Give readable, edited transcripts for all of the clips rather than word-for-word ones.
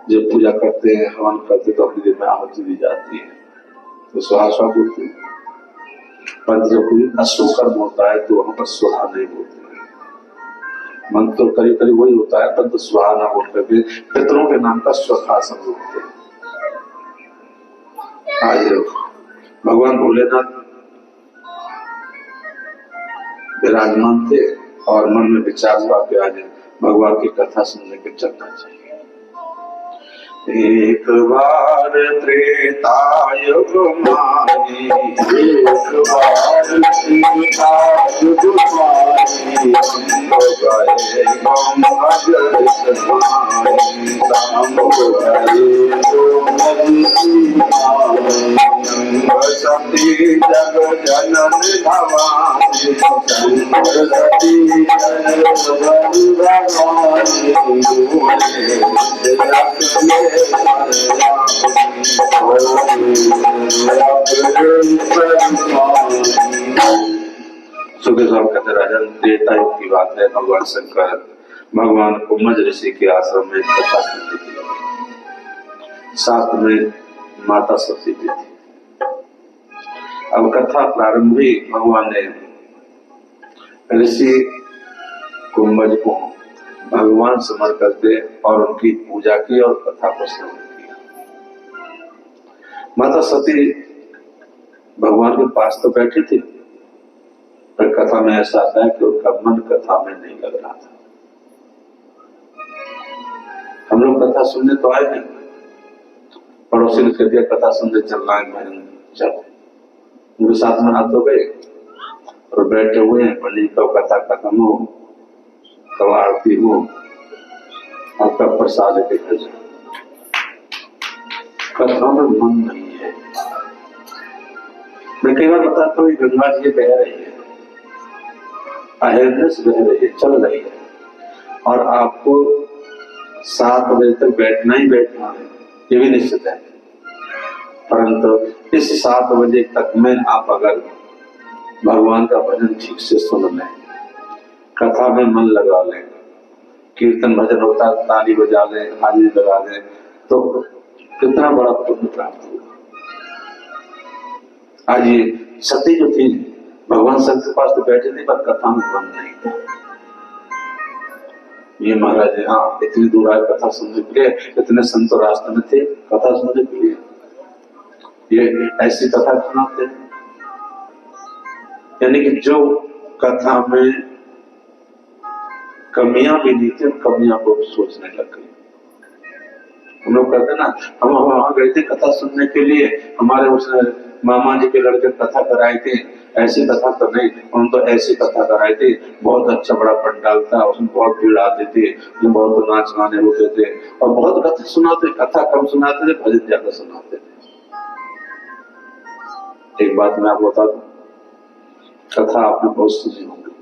जब पूजा करते हैं, हवन करते तो अपनी देह में आहुति दी जाती है तो स्वाहा स्वाहा बोलते हैं। पर जब कोई अशुभ कर्म होता है तो वहां पर स्वाहा नहीं बोलते। मंत्र तो करीब करीब वही होता है, पर तो स्वाहा ना बोल करके पितरों के नाम का स्वखासन बोलते हैं। आज भगवान भोलेनाथ विराजमान थे और मन में विचार हुआ कि आज भगवान की कथा सुनने के चलना चाहिए। एक बार त्रेता युग माही, एक बार त्रेता युग माही, हो गए हम अजर समाई, राम हो गए तो सरस्वती जग जनन भवानी, सरस्वती जग भवानी, सुखदेव कहते राजन त्रेता युग की बात है। भगवान शंकर भगवान कुम्भज ऋषि के आश्रम में कथा सुनते थे, साथ में माता सती भी थी। अब कथा प्रारंभ हुई। भगवान ने ऋषि कुम्भज को भगवान समर करते और उनकी पूजा की और कथा को श्रवण किया। माता सती भगवान के पास तो बैठी थी, पर कथा में ऐसा आता है कि उनका मन कथा में नहीं लग रहा था। हम लोग कथा सुनने तो आए नहीं, पड़ोसी ने कह दिया कथा सुनने चलना है, मैं चलो। उनके साथ में हाथ हो गए और बैठे हुए हैं। पंडित कब कथा खत्म हो, कब आरती हो और कब प्रसाद लेके घर जाओ। कथा में मन नहीं है। मैं कई बार बताता हूँ गंगा जी बह रही है, अहिर्निश बह रही है, चल रही है, और आपको 7 बजे तक बैठना ही बैठना है, ये भी निश्चित है। परंतु इस 7 बजे तक में आप अगर भगवान का भजन ठीक से सुन लें, कथा में मन लगा लें, कीर्तन भजन होता है ताली बजा लें, हाजिरी लगा लें, तो कितना बड़ा पुण्य प्राप्त होगा। आज ये सती जो थी भगवान शंकर के पास तो बैठे थे, पर कथा में मन नहीं था। ये महाराज हाँ इतनी दूर आए कथा सुनने के लिए, इतने संत रास्ते में थे कथा सुनने के लिए, ये ऐसी कथा सुनाते। यानी कि जो कथा में कमियां भी नहीं थी, कमियां को सोचने लग गई। हम लोग कहते ना, हम वहां गए थे कथा सुनने के लिए, हमारे उस मामा जी के लड़के कथा कराए थे, ऐसी कथा तो नहीं, हम तो ऐसी कथा कराए थे, बहुत अच्छा बड़ा पंडाल था, उसमें बहुत भीड़ आती थी, उसमें बहुत नाच गाने होते थे और बहुत कथा सुनाते। कथा कम सुनाते थे, भजन ज्यादा सुनाते थे। एक बात मैं आपको बता दूं, कथा आपने बहुत सुनी होगी,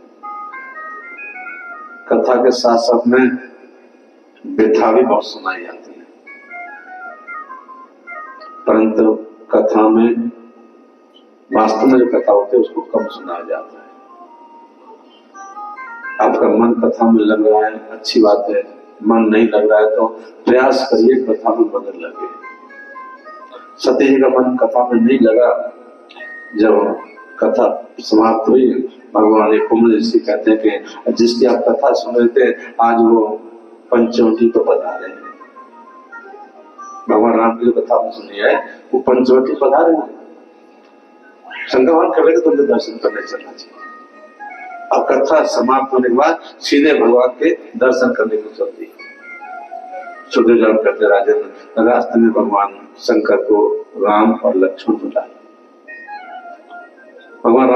कथा के साथ साथ में व्यथा भी बहुत सुनाई जाती है, परंतु कथा में वास्तव में जो कथा होती है उसको कम सुनाया जाता है। आपका मन कथा में लग रहा है, अच्छी बात है। मन नहीं लग रहा है तो प्रयास करिए कथा में बदल लगे। सती जी का मन कथा में नहीं लगा। जब कथा समाप्त हुई, भगवान कुम्भ ऋषि कहते हैं कि जिसकी आप कथा सुन रहे थे आज वो पंचवटी को बता रहे हैं। भगवान राम की जो कथा में सुनी है वो पंचवटी बता रहे हैं। शंकर भगवान कर रहे तो उनके दर्शन करने चलना चाहिए। अब कथा समाप्त होने के बाद सीधे भगवान के दर्शन करने को चलती है। सुखदेव करते राजन रास्ते में भगवान शंकर को राम और लक्ष्मण बुलाए। भगवान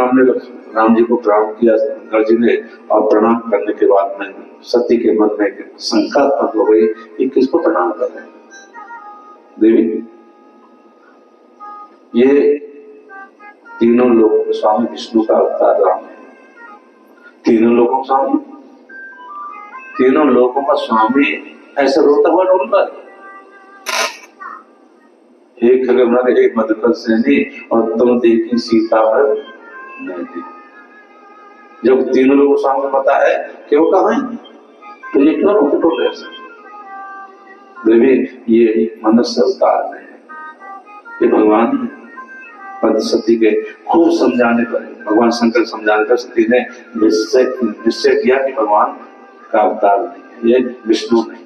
राम जी को प्रणाम किया शंकर जी ने, और प्रणाम करने के बाद में सती के मन में शंका हो गई कि किसको प्रणाम कर रहे हैं देवी। ये तीनों लोगों के स्वामी विष्णु का अवतार राम है। तीनों लोगों का स्वामी, तीनों लोगों का स्वामी ऐसे रोता हुआ ढूंढ रहा है। एक खगननाथ, एक मधुकर सैनी, और तुम देखी सीता पर नहीं थी। जब तीनों लोगों को सामने पता है कि वो कहाँ है, तो ये क्यों रोते ढूंढ रहे? देवी ये मनुष्य अवतार नहीं है, ये भगवान है। पर सती के खूब समझाने पर, भगवान शंकर समझाने पर सती ने निश्चय किया कि भगवान का अवतार नहीं है, ये विष्णु नहीं है।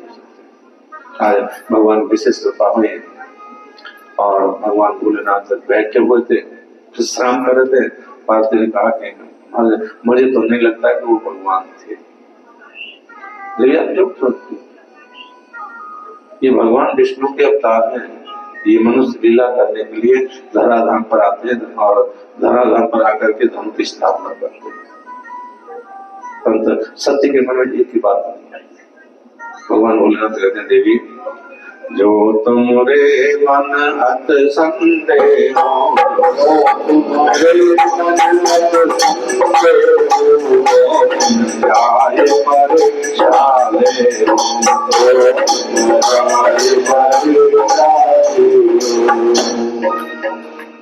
आज भगवान विशेष कृपा हुई और भगवान भोलेनाथ बैठे हुए थे, विश्राम कर रहे थे। पार्वती ने कहा कि मुझे तो नहीं लगता कि वो भगवान थे। ये भगवान विष्णु के अवतार हैं। ये मनुष्य लीला करने के लिए धराधाम पर आते हैं और धराधाम पर आकर के धर्म की स्थापना करते हैं। परंतु सत्य के मन में एक ही बात नहीं आई। भगवान भोलेनाथ कहते हैं, देवी जो तुमरे मन अत संदेह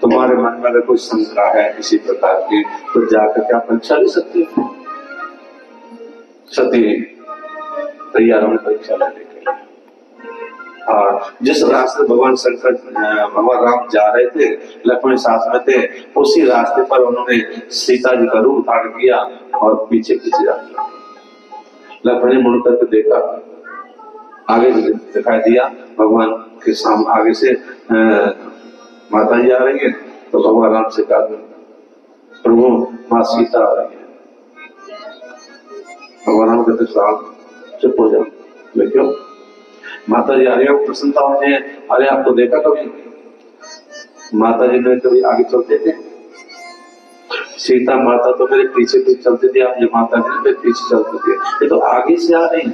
तुम्हारे मन में अगर कोई शंका है किसी प्रकार की, तो जाकर के आप परीक्षा ले सकते हो। सती तैयार होने परीक्षा लेने के लिए, और जिस रास्ते भगवान शंकर भगवान राम जा रहे थे, लक्ष्मण साथ में थे, उसी रास्ते पर उन्होंने सीता जी का रूप धारण किया और पीछे पीछे जा रहे। लक्ष्मण ने मुड़ करके देखा, आगे दिखाई दिया भगवान के सामने आगे से माता जी आ रही है, तो भगवान राम से कहा, प्रभु माँ सीता आ रही है। भगवान राम कहते, चुप हो जाओ। क्यों? माता जी आ रही है, प्रसन्नता होती है। अरे आपको देखा कभी माता जी ने कभी आगे चलते थे? सीता माता तो मेरे पीछे पीछे चलती थी, आप ये माता जी मेरे पीछे चलते थे, ये तो आगे से आ रही है।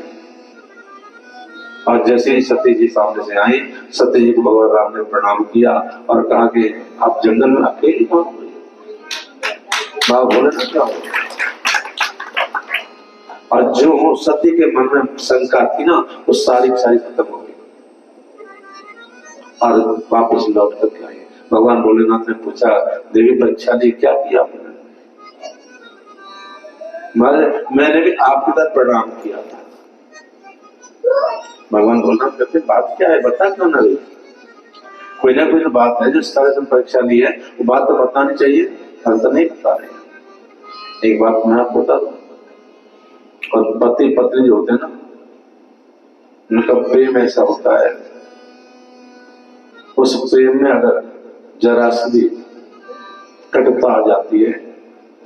और जैसे ही सती जी सामने से आई, सती जी को भगवान राम ने प्रणाम किया और कहा कि आप जंगल में अकेली कौन हुई? बाबा बोले ना क्या हो? और जो सती के मन में शंका थी ना, वो सारी खत्म हो गई और वापस लौट करके आई। भगवान भोलेनाथ ने पूछा, देवी परीक्षा दी, क्या किया आपने? मैंने भी आपकी तरह प्रणाम किया था। भगवान भोलेनाथ कहते, बात क्या है, बता क्यों ना? कोई ना कोई तो बात है, जो इस तरह से परीक्षा ली है, वो बात तो बतानी चाहिए, हम तो नहीं बता रहे। एक बात मैं आपको बता दूं, और पति पत्नी जो होते हैं ना, उनका प्रेम ऐसा होता है, उस प्रेम में अगर जरा सी भी कटुता आ जाती है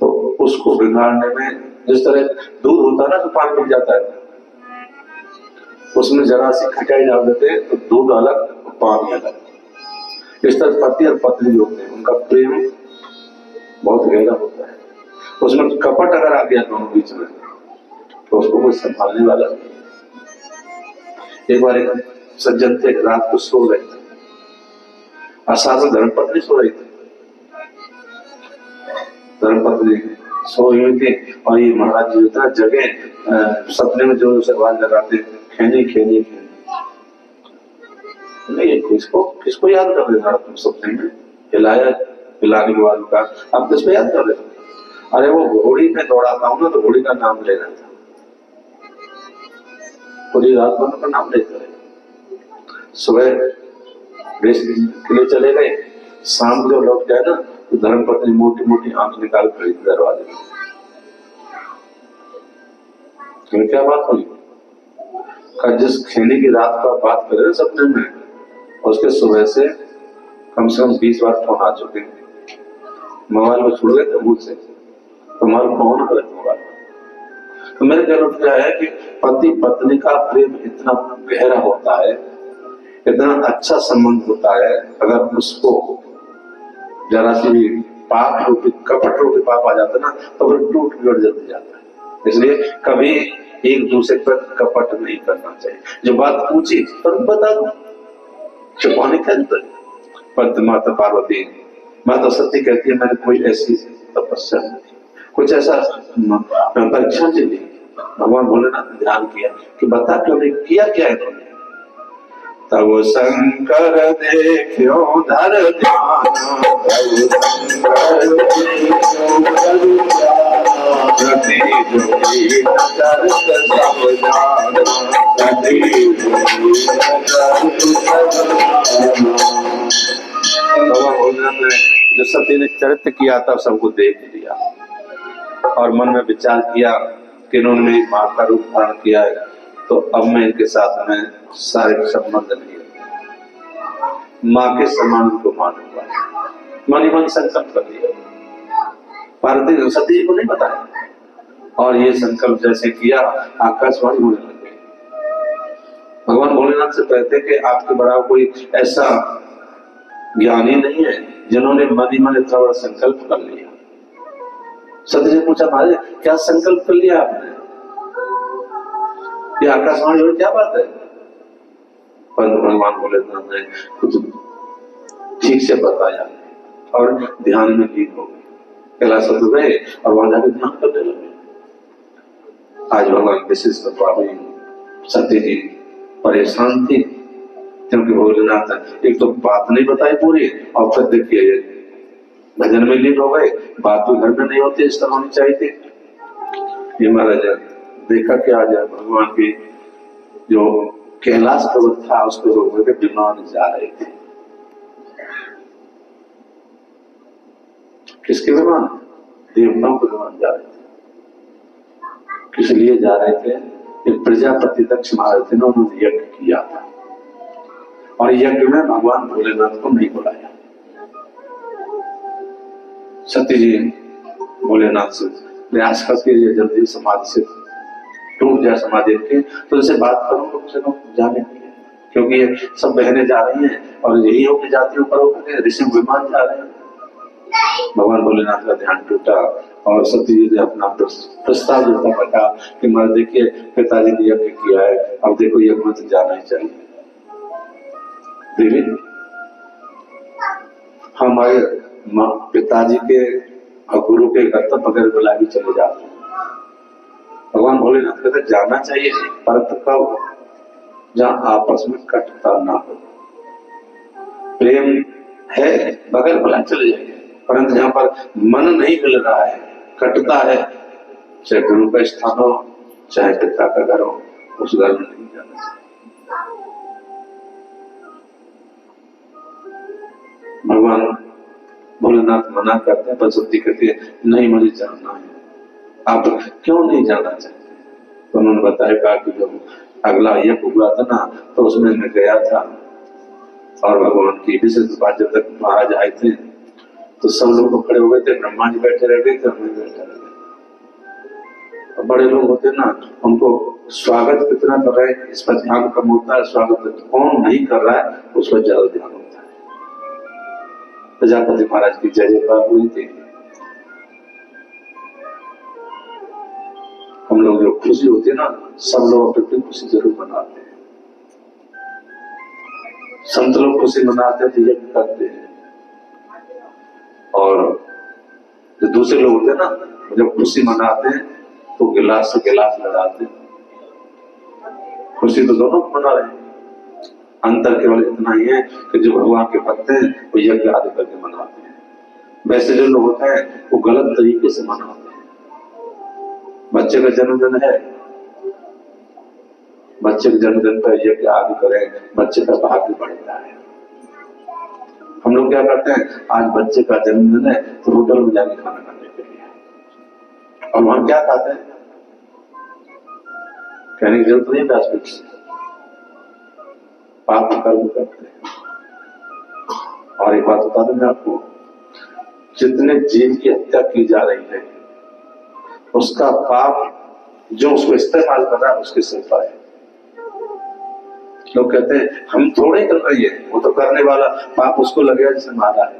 तो उसको बिगाड़ने में, जिस तरह दूध होता है ना, तो पानी मिल जाता है, उसमें जरा सी खटाई डाल देते हैं तो दूध अलग पानी अलग। इस तरह पति और पत्नी जो होते हैं, उनका प्रेम बहुत गहरा होता है। उसमें कपट अगर आ गया दोनों बीच में, तो उसको कोई संभालने वाला नहीं। एक बार एक सज्जन थे, रात को सो रहे थे, साथ में धर्मपत्नी सो रही थी। धर्मपत्नी सोई हुई थी और ये महाराज जी होता है जगह सपने में जो आवाज लगाते, खेनी खेनी खेनी। नहीं, किसको याद कर रहे थे तुम सपने में? हिलाया, हिलाने के बाद का आप किसको याद कर रहे थे? अरे वो घोड़ी में दौड़ाता हूँ ना, तो घोड़ी का नाम ले रहा था। पूरी रात भर का नाम लेते रहे। सुबह रेस के लिए चले गए, शाम जब लौट गए ना, तो धर्मपत्नी मोटी मोटी आंख निकाल खड़ी थी दरवाजे में। क्या बात हुई? जिस खेने की रात का बात कर रहे सपने में, उसके सुबह से कम 20 बार फोन आ चुके हैं। मोबाइल को छुड़ गए थे मुझसे, तुम्हारा फोन कर मोबाइल। तो मेरे कहना क्या है कि पति पत्नी का प्रेम इतना गहरा होता है, इतना अच्छा संबंध होता है, अगर उसको जरा सी भी पाप रूपी कपट रूपी पाप आ जाता है ना, तो फिर टूट बिगड़ जल्दी जाता है। इसलिए कभी एक दूसरे पर कपट नहीं करना चाहिए। जो बात पूछी तो बता दो, छुपाने क्या जरूरत है? माता पार्वती, माता सती कहती है, मैंने कोई ऐसी तपस्या नहीं की, कुछ ऐसा परीक्षा नहीं ली। भगवान भोलेनाथ ने ध्यान किया कि बता क्यों नहीं किया, क्या है तुमने? तब शंकर देखो धर ध्यान, तब शंकर देखो धर ध्यान, रति जोगी न करत सब जाना, रति जोगी न करत सब जाना। भगवान भोलेनाथ ने जो सती ने चरित्र किया था सबको देख लिया और मन में विचार किया कि इन्होंने मेरी माँ का रूप धारण किया है, तो अब मैं इनके साथ में शारीरिक संबंध नहीं है, माँ के समान उनको मानूंगा। मन ही मन संकल्प कर लिया, पार्वती सती जी को नहीं बताया, और ये संकल्प जैसे किया आकाशवाणी होने लग गई। भगवान भोलेनाथ से कहते कि आपके बराबर कोई ऐसा ज्ञानी नहीं है जिन्होंने मन ही मन इतना बड़ा संकल्प कर लिया। सती जी पूछा, महाराज क्या संकल्प कर लिया आपने, ये आकाशवाणी हो क्या बात है? परंतु भगवान भोलेनाथ ने कुछ ठीक से बताया और ध्यान में लीन हो गए, कैलाश तो गए और वहां जाकर ध्यान करने लगे। आज भगवान विशिष्ट स्वामी सती जी परेशान थी क्योंकि भोलेनाथ एक तो बात नहीं बताई पूरी, और फिर देखिए भजन में लीन हो गए, बात तो घर में नहीं होती, इस तरह होनी चाहिए थी। ये महाराज देखा कि आज भगवान की जो कैलाश पर्वत था उसको रोक के विमान जा रहे थे। किसके विमान? देवताओं के विमान जा रहे थे। किस लिए जा रहे थे? एक प्रजापति दक्ष महाराज थे ना, उन्होंने यज्ञ किया था और यज्ञ में भगवान भोलेनाथ को नहीं बुलाया। सती जी भोलेनाथ से प्रयास करती है जल्दी समाधि से टूट जाए समाधि के, तो जैसे बात करूं तो उसे जाने के लिए, क्योंकि ये सब बहनें जा रही हैं और यही होकर जाती ऊपर होकर ऋषि विमान जा रहे हैं। भगवान भोलेनाथ का ध्यान टूटा और सती जी ने अपना प्रस्ताव देता रखा कि मैं देखिए पिताजी ने यज्ञ किया है, अब देखो यज्ञ में तो जाना ही चाहिए। देवी हमारे पिताजी के और गुरु के घर तक बगैर बुला भी चले जाते हैं। भगवान भोलेनाथ कहते जाना चाहिए, परंतु कब? जहां आपस में कटता ना हो। प्रेम है बगैर बुला चले जाइए, परंतु जहां पर मन नहीं मिल रहा है, कटता है, चाहे गुरु का स्थान हो चाहे पिता का घर हो, उस घर में नहीं जाना चाहिए। भगवान भोलेनाथ मना करते हैं, पर सती कहती है नहीं मुझे जानना है। आप क्यों नहीं जाना चाहते? तो उन्होंने बताया कहा कि जब अगला यज्ञ हुआ था ना, तो उसमें मैं गया था और भगवान की विशेष बात, जब तक महाराज आए थे तो सब लोग खड़े हो गए थे, ब्रह्मा जी बैठे रह गए थे, मैं बैठा रह गया। बड़े लोग होते ना, उनको स्वागत कितना कर रहे हैं इस पर ध्यान कम होता है, स्वागत कौन नहीं कर रहा है उस पर ज्यादा ध्यान होता है। प्रजापति महाराज की जय जयकार हुई थी। हम लोग जो खुशी होती है ना, सब लोग अपनी खुशी जरूर मनाते हैं। संत लोग खुशी मनाते हैं तो यज्ञ करते हैं, और जो दूसरे लोग होते हैं ना, जब खुशी मनाते हैं तो गिलास से गिलास लड़ाते हैं। खुशी तो दोनों मना रहे हैं, अंतर केवल इतना ही है कि जो भगवान के भक्त हैं वो यज्ञ आदि करके मनाते हैं, वैसे जो लोग होते हैं वो गलत तरीके से मनाते हैं। बच्चे का जन्मदिन है, बच्चे के जन्मदिन पर यज्ञ आदि करें, बच्चे का भाग्य बढ़ता है। हम लोग क्या करते हैं, आज बच्चे का जन्मदिन है तो होटल में जाके खाना खाने के लिए, और वहां क्या खाते हैं? कहने की जरूरत नहीं, दासपिट से पाप कर्म करते हैं। और एक बात बता दूं मैं आपको, जितने जीव की हत्या की जा रही है उसका पाप जो उसको इस्तेमाल कर रहा है उसके सिर पर है। लोग कहते हैं हम थोड़े कर रही है, वो तो करने वाला पाप उसको लगेगा जिसे मारा है।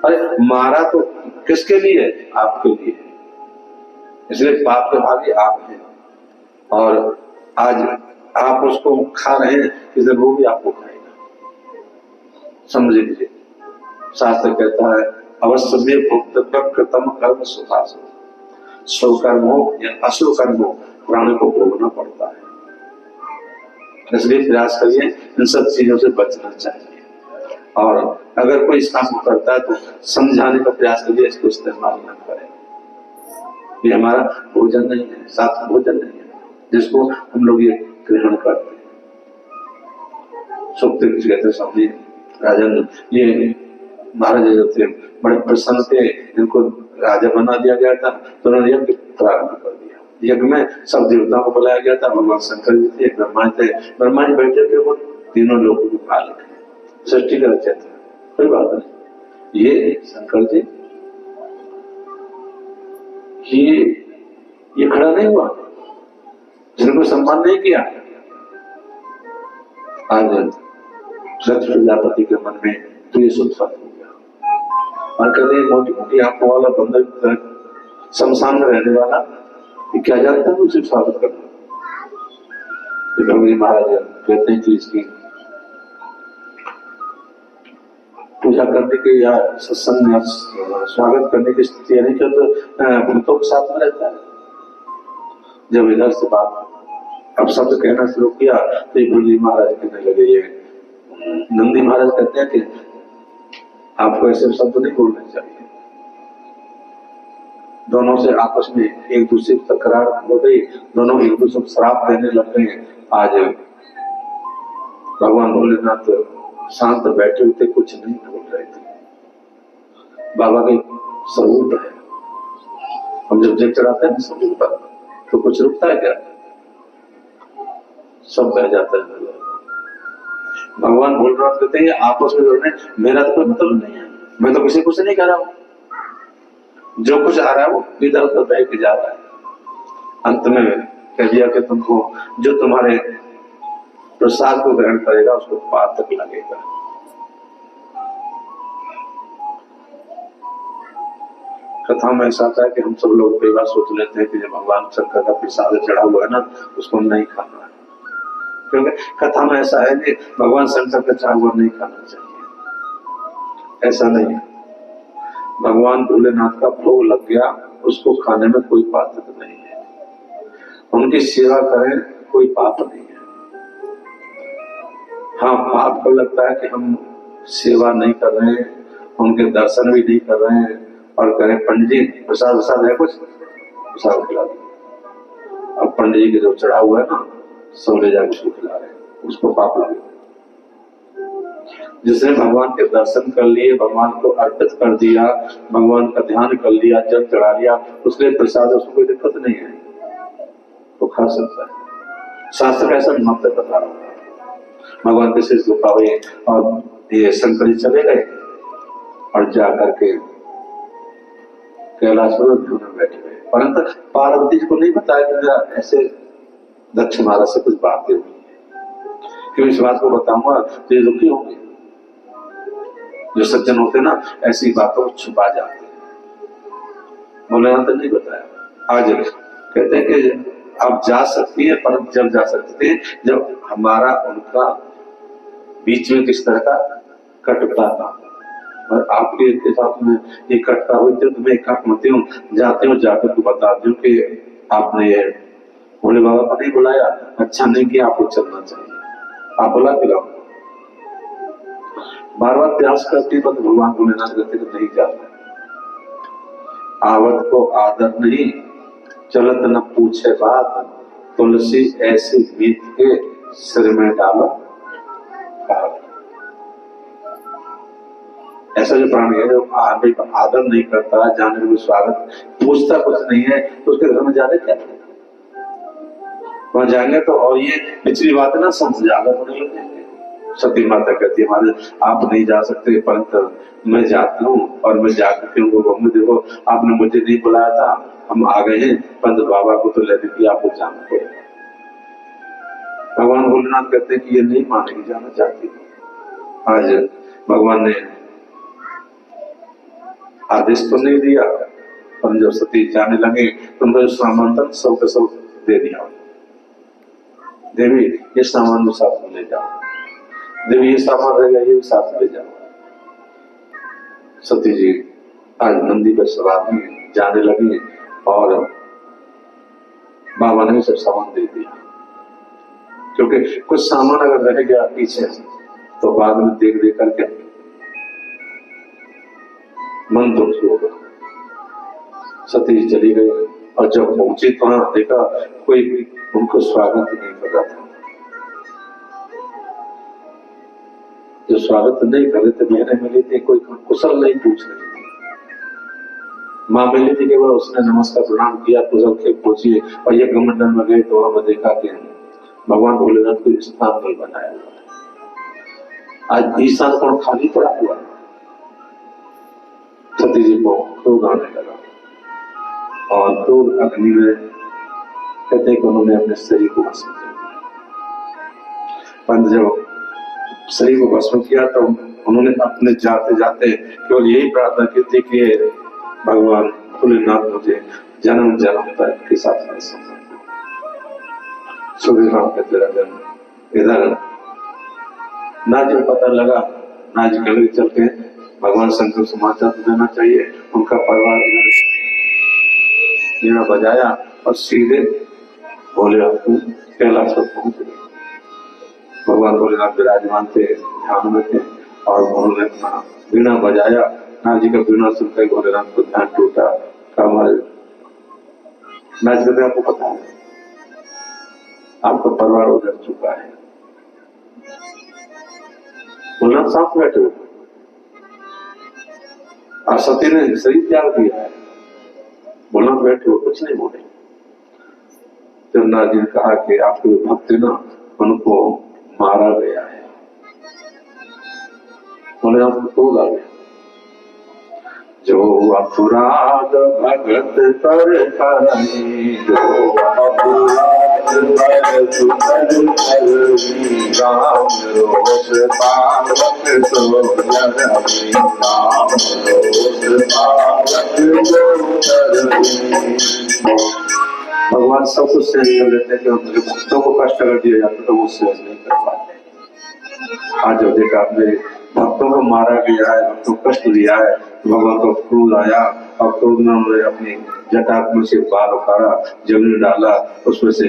अरे मारा तो किसके लिए? आपके लिए। इसलिए पाप के भागी आप हैं, और आज आप उसको खा रहे हैं, किसी दिन वो भी आपको खाएगा। समझ लीजिए, शास्त्र कहता है अवश्य में भोक्तव्य कृतम कर्म सुखासु, स्वकर्म हो या अश्वकर्म हो, प्राणी को भोगना पड़ता है। इसलिए प्रयास करिए इन सब चीजों से बचना चाहिए, और अगर कोई इस काम को करता है तो समझाने का प्रयास करिए, इसको इस्तेमाल न करें। ये हमारा भोजन नहीं है, सात्विक भोजन नहीं है जिसको हम लोग ये ग्रहण करते हैं। सुखदेव जी कहते स्वामी राजन, ये महाराज जो थे बड़े प्रसन्न थे, इनको राजा बना दिया गया था, तो उन्होंने यज्ञ प्रारंभ कर दिया। यज्ञ में सब देवताओं को बुलाया गया था, भगवान शंकर जी थे, ब्रह्मा थे, ब्रह्मा जी बैठे थे, वो तीनों लोगों के मालिक है, सृष्टि का रचयिता, कोई बात नहीं। ये शंकर जी ये खड़ा नहीं हुआ, जिनको सम्मान नहीं किया। आज दक्ष प्रजापति के मन में तो ये उत्पन्न हो गया और कहते हैं मोटी मोटी आंखों वाला बंदर शमशान में रहने वाला ये क्या जानता है उसे स्वागत करना। भगवान महाराज कहते हैं कि इसकी पूजा करने के या सत्संग में स्वागत करने की स्थिति है नहीं, तो भूतों के साथ में रहता है। जब इधर से बात अब शब्द कहना शुरू किया तो भगवान महाराज कहने लगे, ये नंदी महाराज कहते हैं कि आपको ऐसे शब्द नहीं बोलने चाहिए। दोनों से आपस में एक दूसरे की तकरार हो गई, दोनों एक दूसरे को श्राप देने लग गए। आज भगवान भोलेनाथ शांत बैठे हुए थे, कुछ नहीं बोल रहे थे। बाबा के स्वरूप है, हम जब जग चढ़ाते हैं स्वरूप पर तो कुछ रुकता है क्या? सब बह जाता है। भगवान भोलेनाथ कहते हैं आपस में जोड़ने मेरा तो कोई मतलब नहीं है, मैं तो किसी कुछ नहीं कह रहा हूं, जो कुछ आ रहा है वो इधर उधर बह के जा रहा है। अंत में कह दिया कि तुमको जो तुम्हारे प्रसाद को ग्रहण करेगा उसको पाप तक लगेगा। कथा में ऐसा आता है कि हम सब लोग कई बार सोच लेते हैं कि जो भगवान शंकर का प्रसाद चढ़ा हुआ है ना उसको नहीं खाना है, क्योंकि कथा में ऐसा है कि भगवान शंकर का चढ़ा हुआ नहीं खाना चाहिए। ऐसा नहीं है, भगवान भोलेनाथ का भोग लग गया, उसको खाने में कोई पाप नहीं है, उनकी सेवा करें कोई पाप नहीं है। हाँ, पाप को लगता है कि हम सेवा नहीं कर रहे हैं, उनके दर्शन भी नहीं कर रहे हैं और करें पंडित जी प्रसाद वसाद है कुछ प्रसाद खिला दिया। अब पंडित जी के जो चढ़ा हुआ है ना सब ले जाकर उसको खिला रहे हैं, उसको पाप लगे। जिसने भगवान के दर्शन कर लिए, भगवान को अर्पित कर दिया, भगवान का ध्यान कर लिया, जल चढ़ा लिया, उसके लिए प्रसाद उसको कोई दिक्कत नहीं है, वो खा सकता है। शास्त्र ऐसा मत बता रहा हूँ। भगवान के शिष्य गुफा हुए और ये शंकर जी चले गए और जाकर के कैलाश में बैठे गए, परंतु पार्वती जी को नहीं बताया कि मेरा ऐसे दक्ष महाराज से कुछ बातें हुई है, क्यों इस बात को बताऊंगा तो ये दुखी होंगे। जो सज्जन होते ना ऐसी बातों को छुपा जाते हैं, भोलेनाथ तो नहीं बताया। आज कहते हैं कि आप जा सकती है, परंतु जब जा सकते हैं जब हमारा उनका बीच में किस तरह का कटुता था, और आपके साथ में ये कटता हुई थी तो मैं एक मत हूँ जाते हूँ जाकर तो बता दूं कि आपने ये भोले बाबा को नहीं बुलाया, अच्छा नहीं किया, आपको चलना चाहिए, आप बुला पिलाओ। बार बार प्रयास करती तो भगवान भोलेनाथ कहते तो नहीं जाना, आवत को आदर नहीं, चलत न पूछे बात, तुलसी ऐसी मीत के सिर में डालो। ऐसा जो प्राणी है जो आदर नहीं करता, जाने में स्वागत पूछता कुछ नहीं है, तो उसके घर में जाने क्या, वहां जाएंगे तो और ये पिछली बात ना समझ जाकर होने लग जाएंगे। सती माता कहती है महाराज आप नहीं जा सकते, परंतु मैं जाती हूँ और मैं जाकर के उनको कहूँगी देखो आपने मुझे नहीं बुलाया था, हम आ गए हैं, पंत बाबा को तो लेने की आपको जाना पड़ेगा। भगवान भोलेनाथ कहते हैं कि ये नहीं मानेगी, जाना चाहती। आज भगवान ने आदेश तो नहीं दिया, पर जब सती जाने लगे तो उनका जो सामान था सब का सब दे दिया। देवी ये सामान भी साथ में ले जाओ, देवी ये सामान रहेगा ये भी साथ में ले जाओ। सती जी आज नंदी पर सवार में जाने लगी और बाबा ने सब सामान दे दिया, क्योंकि कुछ सामान अगर रह गया पीछे तो बाद में देख देख करके मन दुखी होगा। सती जी चली गई, और जब पहुंचे तो वहां देखा कोई उनको स्वागत नहीं कर रहा था। जो स्वागत नहीं कर रहे थे, बहनें मिली थी, कोई कुशल नहीं पूछ रही थी। माँ मिली थी, केवल उसने नमस्कार प्रणाम किया, कुशल के पहुंची और यज्ञ मंडल में गए तो वहां देखा कि भगवान भोलेनाथ को स्थान नहीं बनाया हुआ। आज ईशान कोण खाली पड़ा हुआ। सती जी को क्रोध आने लगा और क्रोध अग्नि में कहते कि उन्होंने अपने शरीर को भस्म कर दिया। पंत जब शरीर को भस्म किया तो उन्होंने अपने जाते जाते केवल यही प्रार्थना की थी कि भगवान भोलेनाथ मुझे जन्म जन्म तक के साथ सूर्यराम कहते रहे इधर नाज को पता लगा, नाज गले चलते भगवान शंकर समाचार देना चाहिए। उनका परिवार वीणा बजाया और सीधे भोलेनाथ को कैलाश पर पहुंच गए। भगवान भोलेनाथ विराजमान थे, ध्यान में थे और उन्होंने अपना वीणा बजाया। नाथ जी का वीणा सुनकर भोलेनाथ को ध्यान टूटा। हमारे नाथ जी आपको पता है आपका परिवार उजड़ चुका है। भोलेनाथ साथ बैठे हुए और सती ने शरीर त्याग दिया है। भोलेनाथ बैठे हुए कुछ नहीं बोले। जब नाथ जी ने कहा कि आपके भक्त ना उनको मारा गया है, भोलेनाथ को क्रोध आ गया। जो अपराध भगत पर करनी, जो अपराध भगत राम रोष पावक तो जगमी, राम रोष पावक तो। भगवान सब कुछ सहन कर लेते हैं, कि भक्तों को कष्ट कर दिया जाता तो वो सहन नहीं कर पाते। आज जब देखा मेरे भक्तों को मारा गया है, भक्तों को कष्ट दिया है, भगवान को क्रोध आया और क्रोध में उन्होंने अपनी जटाक में से बाल उखाड़ा, जमीन डाला, उसमें से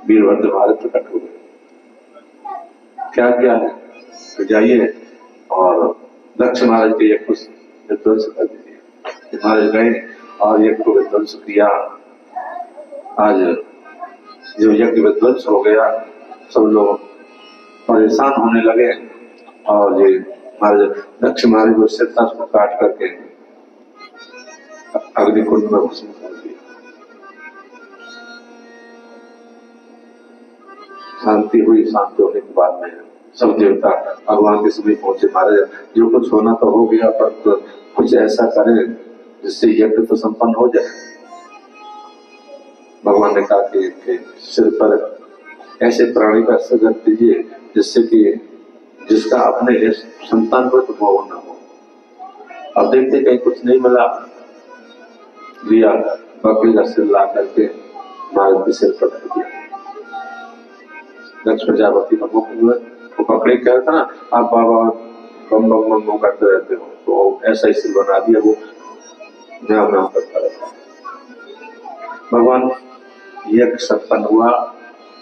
वीरभद्र महाराज प्रकट हो गए। क्या क्या है तो जाइए और दक्ष महाराज के यज्ञ को विध्वंस कर दीजिए। महाराज गए और यज्ञ को विध्वंस किया। आज जो यज्ञ विध्वंस हो गया, सब लोग परेशान होने लगे और ये महाराज दक्ष महाराज को सिरता को काट करके अग्निकुंड में भस्म कर दिया। शांति हुई। शांति होने के बाद में सब देवता भगवान के समीप पहुंचे। महाराज जो कुछ होना तो हो गया, पर कुछ ऐसा करें जिससे यज्ञ तो संपन्न हो जाए। भगवान ने कहा कि सिर पर ऐसे प्राणी का सृजन कीजिए जिससे कि जिसका अपने संतान पर तो मोह न हो। अब देखते कहीं कुछ नहीं मिला, लिया बकरी का सिर ला करके महाराज के सिर पर रख दिया। दक्ष प्रजापति का मुख हुए, वो पकड़े कह रहा था ना, आप बाबा बम बम बम बम करते रहते हो, तो ऐसा ही सिर बना दिया। वो म्याऊं म्याऊं करता रहता। भगवान यज्ञ संपन्न हुआ।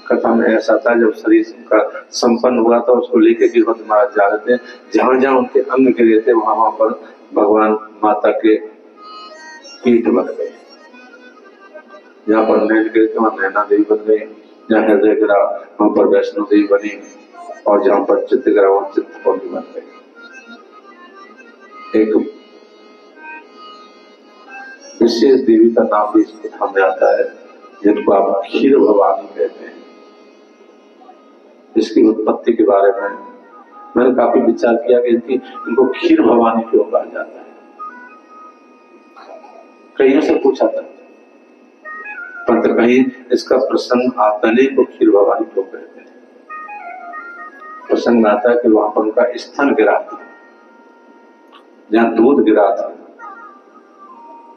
कथा में ऐसा था जब शरीर का संपन्न हुआ था, उसको लेके वीरभद्र महाराज जा रहे थे। जहां जहां उनके अंग गिरे थे वहां वहां पर भगवान माता के पीठ बन गए। जहां पर नैन गिरे थे वहां नैना देवी बन गई, जहां हृदय गिरा वहां पर वैष्णो देवी बनी, और जहां पर चित्त गिरा वहां चित्रकौनी बन गई। एक विशेष देवी का नाम भी इस कथा में आता है, जिनको आप क्षीर भवानी कहते हैं। इसकी उत्पत्ति के बारे में मैंने काफी विचार किया कि इनको क्षीर भवानी क्यों कहा जाता है। कईयों से पूछा था, पर कहीं इसका प्रसंग आता नहीं को क्षीर भवानी क्यों कहते हैं। प्रसंग आता है कि वहां पर उनका स्तन गिरा था, जहां दूध गिरा था।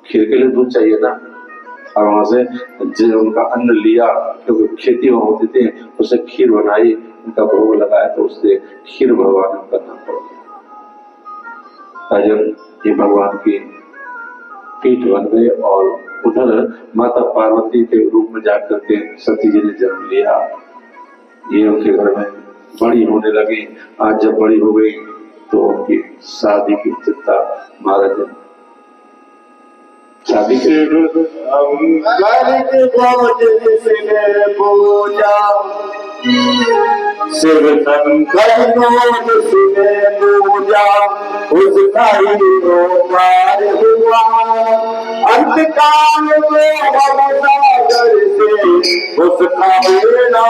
खीर के लिए दूध चाहिए ना, और वहां से जो उनका अन्न लिया, क्योंकि खेती वहां होती थी, उसे खीर बनाई, उनका भोग लगाया, तो उससे क्षीर भगवान का नाम पड़ गया। जब ये भगवान की पीठ बन गए और उधर माता पार्वती के रूप में जाकर के सती जी ने जन्म लिया। ये उनके घर में बड़ी होने लगी। आज जब बड़ी हो गई तो उनकी शादी की चिंता महाराज शादी के पूजा शिव शंकर पूजा उसका ही पार हुआ अंतकाल में सागर से उसका मेरा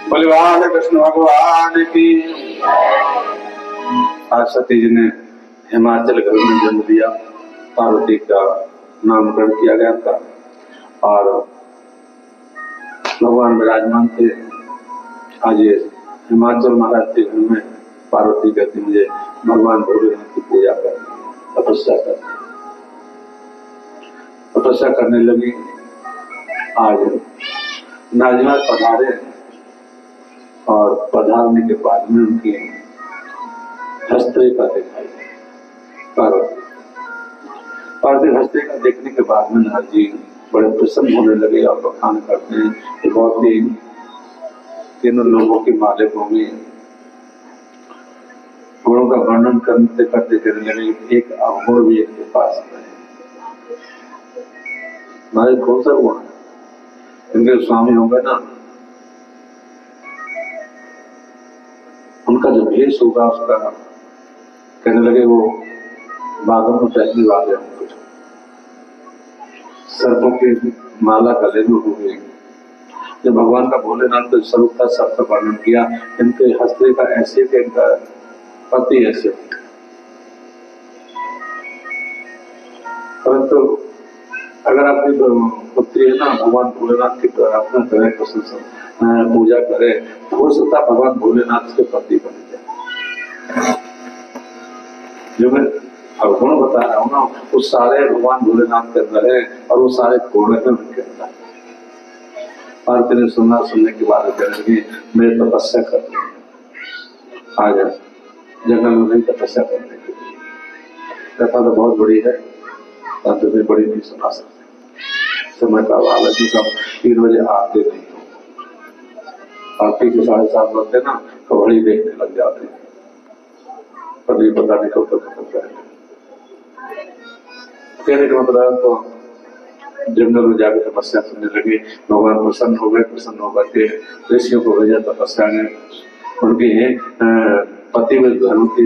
बलिवान कृष्ण भगवान की। आज सती जी ने हिमाचल घर में जन्म दिया, पार्वती का नामकरण किया गया था और भगवान विराजमान थे। आज ये हिमाचल महाराज के घर में पार्वती कहती मुझे भगवान भोलेनाथ की पूजा करनी, तपस्या करने लगी। आज नाजिमा पधारे और पधारने के बाद में उनकी हस्तरेखा दिखाई। पार्वती हस्तरेखा देखने के बाद में नारद जी बड़े प्रसन्न होने लगे और बखान करते हैं कि बहुत ही तीनों लोगों के मालिक होंगे। गुणों का वर्णन करते करते कहने लगे एक अवगुण भी इनके पास है। हमारे कौन सा गुण है? इनके स्वामी होंगे ना, उनका जो भेष होगा उसका कहने लगे वो बागों में पहनने वाले होंगे, सर्पों की माला गले में हो गई। जब भगवान का भोलेनाथ का स्वरूप था सबका वर्णन किया। इनके हस्ते का ऐसे कि इनका पति ऐसे, परंतु अगर आपकी पुत्री है ना भगवान भोलेनाथ की प्रार्थना करे, पूजा करे, तो हो सकता भगवान भोलेनाथ के पति बन जाए। जो मैं अवगुण बता रहा हूँ ना, वो सारे भगवान भोलेनाथ के अंदर है और वो सारे गुण है उनके अंदर। पार्वती ने सुनने के बाद कहने लगी मैं तपस्या करती हूँ, आ जा जंगल में नहीं तपस्या करने के लिए। कथा तो बहुत बड़ी है, तुम्हें बड़ी नहीं सुना सकते। समय का अभाव है, 3 बजे आते नहीं हो, आते के 7:30 बजते ना कबड्डी देखने लग जाते हैं, पर ये पता नहीं कब तक खत्म करेंगे। कहने का मतलब तो जंगल में जाकर तपस्या करने लगे। भगवान प्रसन्न हो गए, प्रसन्न होकर के ऋषियों को भेजा तपस्या ने। उनके पति में धर्म की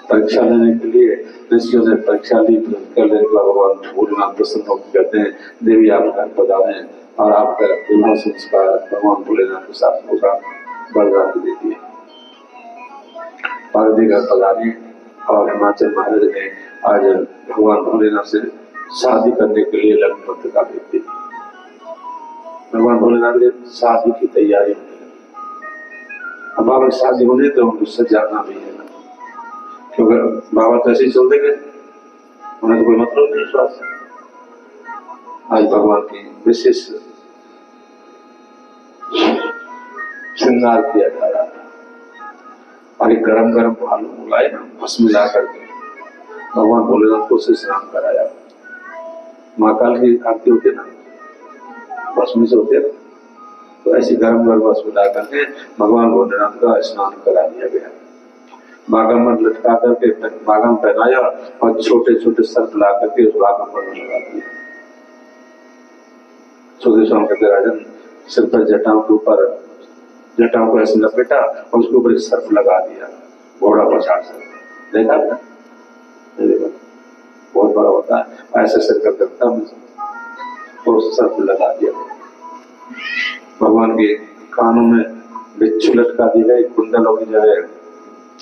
परीक्षा लेने के लिए ऋषियों ने परीक्षा ली। करने के बाद भगवान भोलेनाथ प्रसन्न होकर कहते हैं देवी आप घर पधारे और आपका विवाह संस्कार भगवान भोलेनाथ के साथ होगा। बलराम दे दिए, पार्वती घर पधारी और हिमाचल महाराज ने आज भगवान भोलेनाथ से शादी करने के लिए लग्न पत्रिका भेज दी। भगवान भोलेनाथ की शादी की तैयारी होने लगी। अब बाबा शादी होने तो उससे जाना भी है ना, क्योंकि बाबा तो ऐसे ही चल देंगे, उन्हें तो कोई मतलब नहीं स्वास्थ्य। आज भगवान की विशेष श्रृंगार किया जा रहा था और एक गरम गरम भालू बुलाए ना भस्म मिला करके भगवान भोलेनाथ को से स्नान कराया। महाकाल की आरती होती है ना, भस्मी से होते हैं, तो ऐसी गरम गरम भस्म मिला करके भगवान भोलेनाथ का स्नान करा दिया गया। बागम में लटका करके बागम पहनाया और छोटे छोटे सर्प ला करके उस बागम पर लगा दिया। सुखदेव स्वामी कहते राजन सिर पर जटाओं के ऊपर जटाओं को ऐसे लपेटा और उसके ऊपर एक सर्प लगा दिया, घोड़ा पछाड़ से। देखा था बहुत बड़ा होता है, ऐसे सिर कर करता तो सर्प लगा दिया। भगवान के कानों में बिच्छू लटका दी गई, कुंडलों की जगह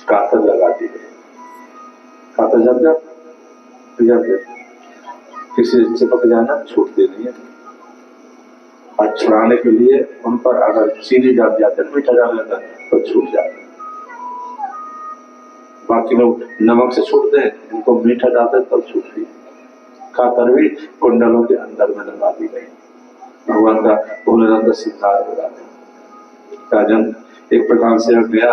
कातर लगा दी गई। कातर जब किसी चिपक जाना छूटती नहीं है, और छुड़ाने के लिए उन पर अगर चीनी डाल जाते मीठा डाल लेता तो छूट जाता। बाकी लोग नमक से छूटते हैं, उनको मीठा डालते हैं तब छूटती है। खाकर भी कुंडलों के अंदर में लगा दी गई। भगवान का भोलेनाथ का सिंगार हो जाते। राजन एक प्रधान सेवक गया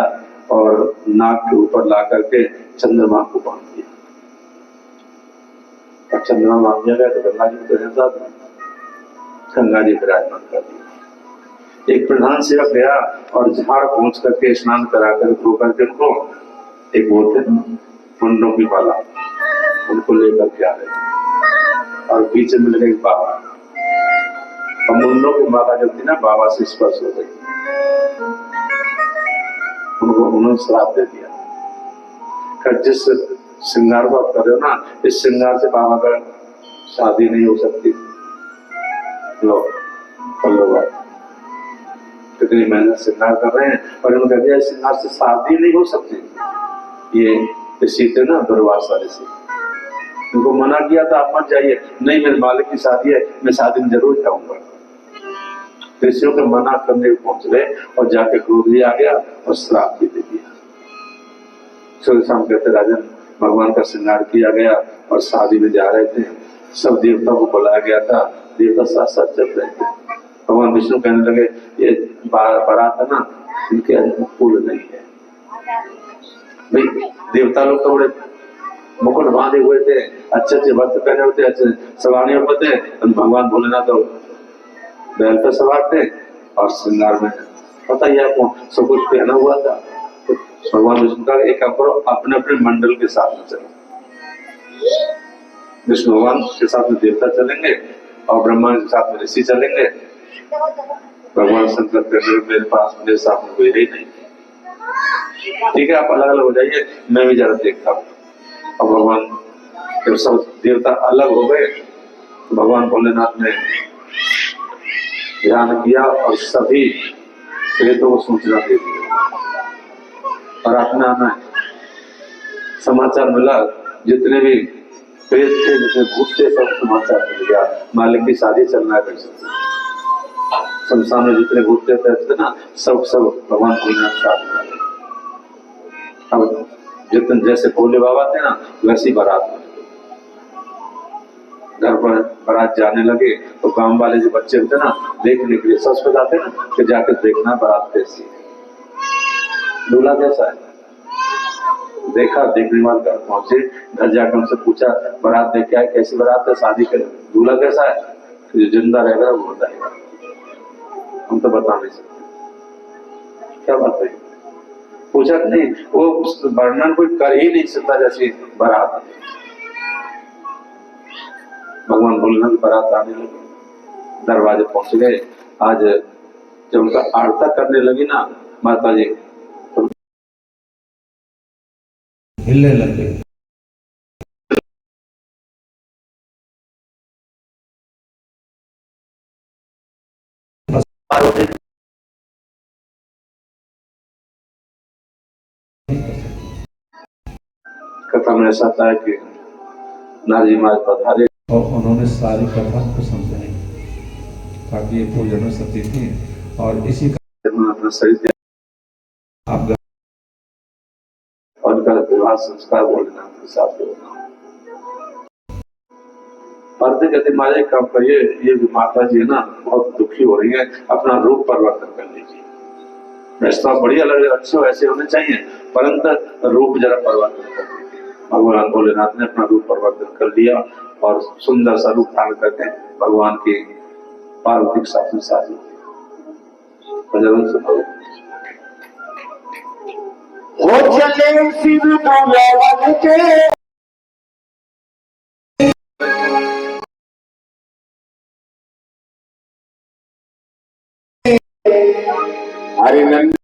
और नाक के ऊपर ला करके चंद्रमा को बांध दिया। और चंद्रमा बांध दिया गया तो गंगा जी तो है साथ में, गंगा जी विराजमान कर दिया। एक प्रधान सेवक गया और झाड़ पहुंच करके स्नान करा कर धो करके उनको एक बोलते मुंडों की माला उनको लेकर के आ रहे और बीच में मिल गई बाबा, और मुंडों की माला जो थी ना बाबा से स्पर्श हो गई, उन्होंने श्राप दे दिया कि जिस श्रृंगार को आप कर रहे हो ना, इस श्रृंगार से बाबा का शादी नहीं हो सकती। लो कितनी मेहनत श्रृंगार कर रहे हैं और उन्होंने कह दिया इस श्रृंगार से शादी नहीं हो सकती। ये ऋषि थे ना दुर्वासा ऋषि, उनको मना किया था आप मत जाइए, नहीं मेरे मालिक की शादी है, मैं शादी में जरूर जाऊंगा। ऋषियों के मना करने पहुंच गए और जाके क्रोध भी आ गया और श्राप भी दे दिया। सूर्य शाम कहते राजन भगवान का श्रृंगार किया गया और शादी में जा रहे थे, सब देवताओं को बुलाया गया था, देवता साथ साथ चल रहे थे। भगवान विष्णु कहने लगे ये बारात है ना, इनके अनुकूल नहीं है। भाई देवता लोग तो बड़े मुकुट बांधे हुए थे, अच्छे अच्छे वस्त्र पहने हुए थे, अच्छे सवारियों पर थे, भगवान भोलेनाथ तो बैल पर सवार थे और श्रृंगार में पता ही आपको सब कुछ पहना हुआ था। तो भगवान विष्णु का एक अपने अपने मंडल के साथ में चले, विष्णु भगवान के साथ में देवता चलेंगे और ब्रह्मा के साथ में ऋषि चलेंगे। भगवान शंकर कहते मेरे पास मेरे साथ में कोई है नहीं, ठीक है आप अलग अलग हो जाइए, मैं भी जरा देखता हूँ। और भगवान जब सब देवता अलग हो गए तो भगवान भोलेनाथ ने ध्यान किया और सभी प्रेतों को सूचना दे दी और आपने आना है। समाचार मिला, जितने भी प्रेत थे जितने भूत थे सब समाचार मिल गया, मालिक की शादी चलना कर सकते। शमशान में जितने भूत थे ना सब भगवान भोलेनाथ साथ में। अब जितने जैसे भोले बाबा थे ना वैसी बारात में घर पर बारात जाने लगे तो गांव वाले जो बच्चे थे ना देखने के लिए सच पे जाते ना कि जाकर देखना बारात कैसी है, दूल्हा कैसा है। देखा, देखने बाद घर पहुंचे, घर जाकर उनसे पूछा बारात देख के आए कैसी बारात है, शादी करे, दूल्हा कैसा है, जो जिंदा रहेगा वो बताएगा, हम तो बता नहीं सकते। क्या बात है, पूछा नहीं, वो वर्णन कोई कर ही नहीं सकता जैसी बारात। भगवान भोलेनाथ की बारात आने लगी, दरवाजे पहुंच गए। आज जब उनका आरता करने लगी ना माता जी तो हिलने लग गई। कथा में ऐसा था कि नारजी महाराज पधारे और उन्होंने सारी कथा को समझाई ताकि ये पूजन सती थी और इसी का अपना शरीर आप और उनका विवाह संस्कार भोलेनाथ के साथ होना। भारती कहते महाराज काम करिए, ये माता जी है ना बहुत दुखी हो रही है, अपना रूप परिवर्तन कर लीजिए। वैसे बढ़िया लग रहे अच्छे वैसे होने चाहिए, परंतु रूप जरा परिवर्तन कर दीजिए। भगवान भोलेनाथ ने अपना रूप परिवर्तन कर लिया और सुंदर सा रूप धारण करके भगवान की पार्वती के साथ में शादी हुई। हो चले शिव बुलावन के हरि नंद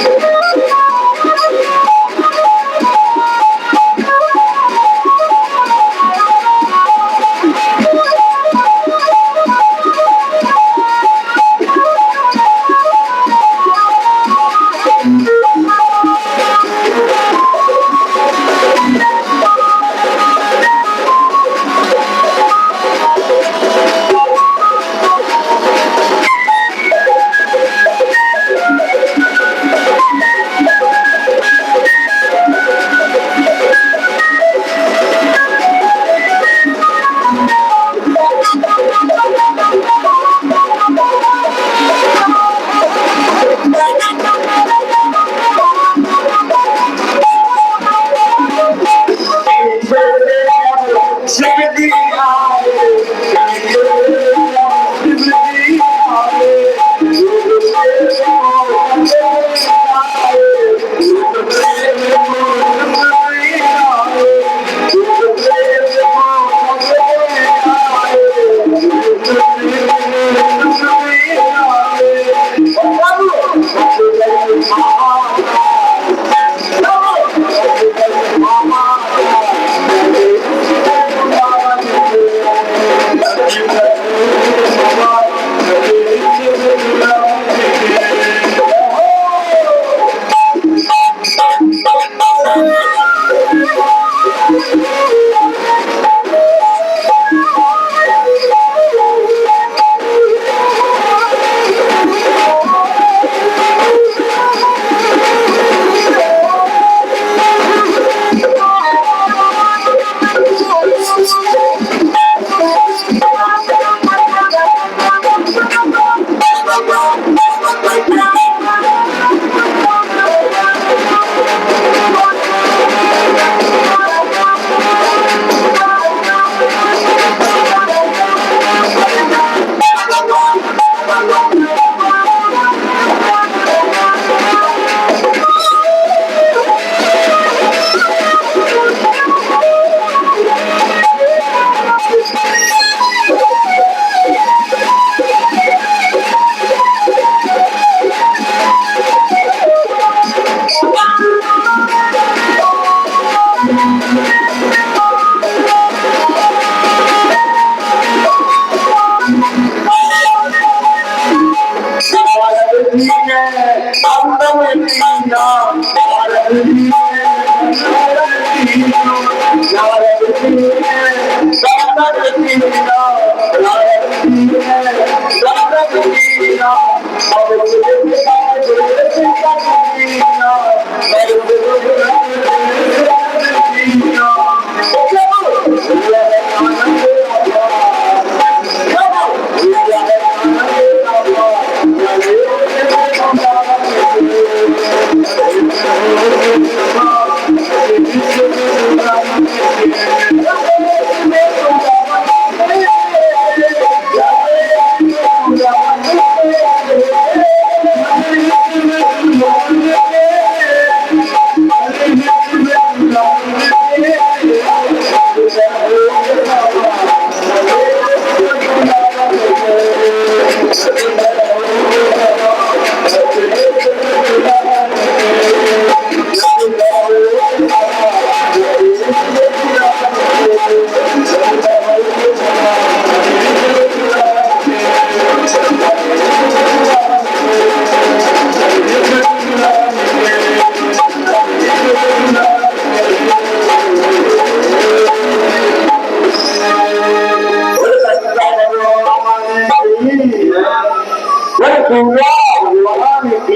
Oh,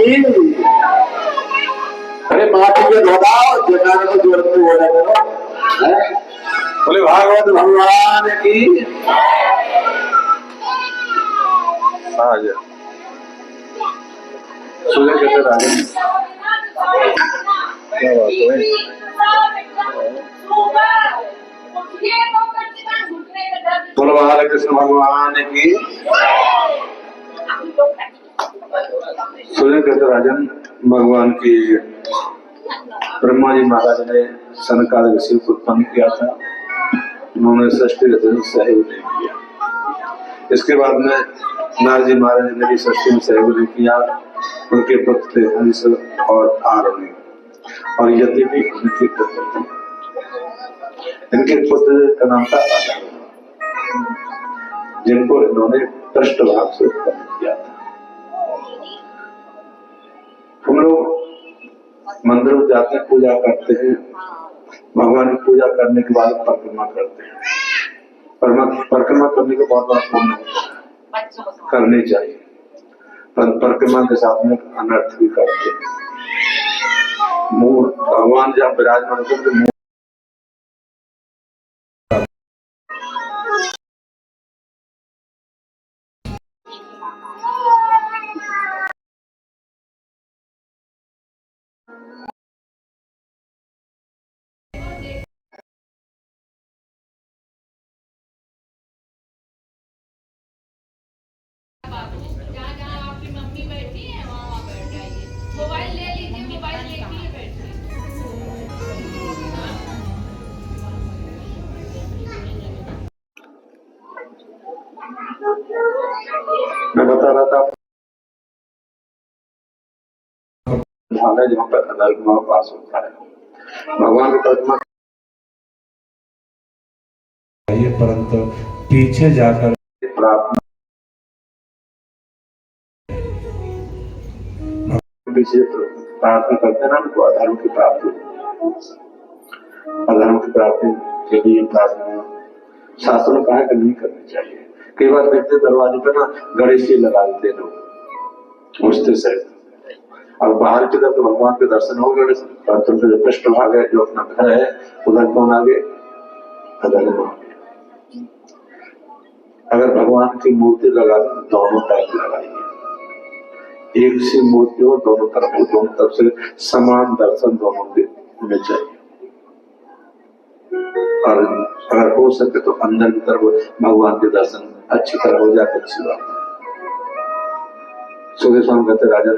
जी अरे माटी के धोदाओ जगाने को जरूरत नहीं होना करो हैं? बोले भागवत भगवान की हाँ जी सुबह कहते राजन क्या बात है बोलो बाल कृष्ण भगवान की सूर्य कहते राजन भगवान की ब्रह्मा जी महाराज ने सनकादिक ऋषि को उत्पन्न किया था। उन्होंने सृष्टि रचना में सहयोग नहीं किया। इसके बाद में नारद जी महाराज ने भी सृष्टि में सहयोग नहीं किया। उनके पुत्र थे हंस और आरोही और यति भी उनके पुत्र थे। इनके पुत्र का नाम था आदम, जिनको इन्होंने पृष्ठभाग से उत्पन्न किया था। हम लोग मंदिर में जाते हैं, पूजा करते हैं, भगवान की पूजा करने के बाद परिक्रमा करते हैं। परिक्रमा करने के बाद पुण्य करनी चाहिए, पर परिक्रमा के साथ में अनर्थ भी करते हैं। मूल भगवान जहाँ विराजमान होते हैं जहाँ जहाँ आपकी मम्मी बैठी है वहाँ बैठ जाइए। मोबाइल ले लीजिए, मोबाइल लेके बैठिए। मैं बता रहा था जहाँ पर अधर्म पास होता है, भगवान की परिक्रमा परंतु पीछे जाकर प्रार्थना प्रार्थना करते ना उनको अधर्म की प्राप्ति, अधर्म की प्राप्ति के लिए प्रार्थना शास्त्रों में कहा कि नहीं करनी चाहिए। कई बार देखते दरवाजे पे ना गणेश जी लगा देते लोग उससे से, और बाहर की तरफ तो भगवान के दर्शन हो गए, परंतु जो पृष्ठभाग है जो अपना घर है उधर कौन आगे अधर्म आ गया। अगर भगवान की मूर्ति लगा दो दोनों तरफ लगाइए, एक सी मूर्ति हो दोनों तरफ से समान दर्शन दोनों के होने चाहिए। और अगर हो सके तो अंदर की तरफ भगवान के दर्शन अच्छी तरह हो जाए, अच्छी बात है। सूर्य स्वामी कहते राजन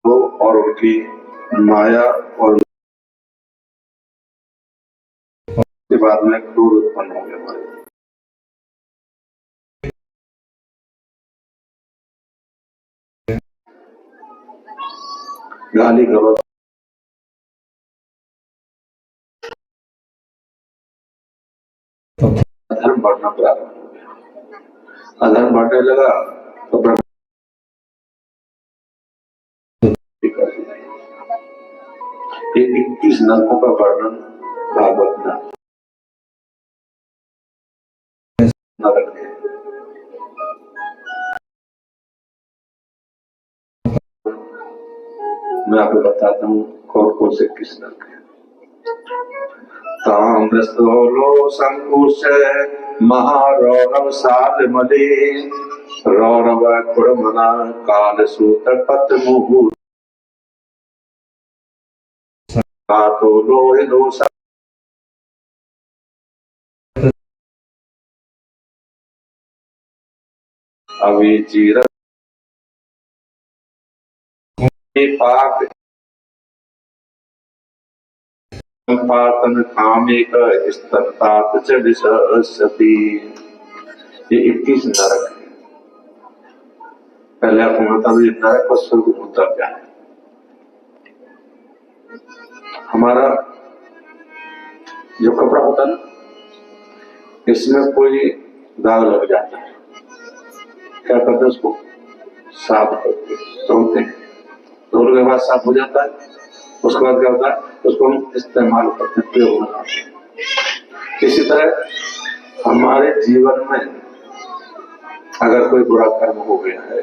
वो और उनकी माया और के बाद में क्रोध उत्पन्न हो गया। गाली गलौज अधर्म बढ़ना प्रारंभ हो गया। अधर्म बढ़ने लगा तो ब्रह्मा ये 21 नरकों का वर्णन भागवत में नरक है। मैं आपको बताता हूँ कौन से किस नरक है। ताम्रस्थलो संकुश महारौरव साल मले रौरव कुड़मना काल सूत पत मुहूर्त लोहे दोष अविचीर पाक पातन कामिक स्ततात च विसरसति। ये 21 नरक है। पहले आपको बता दो ये नरक और स्वर्ग होता क्या है। हमारा जो कपड़ा होता है ना, इसमें कोई दाग लग जाता है, क्या करते हैं उसको साफ करते धोते हैं, धोने के बाद साफ हो जाता है। उसके बाद क्या होता है उसको हम इस्तेमाल करते हैं, प्रयोग में लाते हैं। इसी तरह हमारे जीवन में अगर कोई बुरा कर्म हो गया है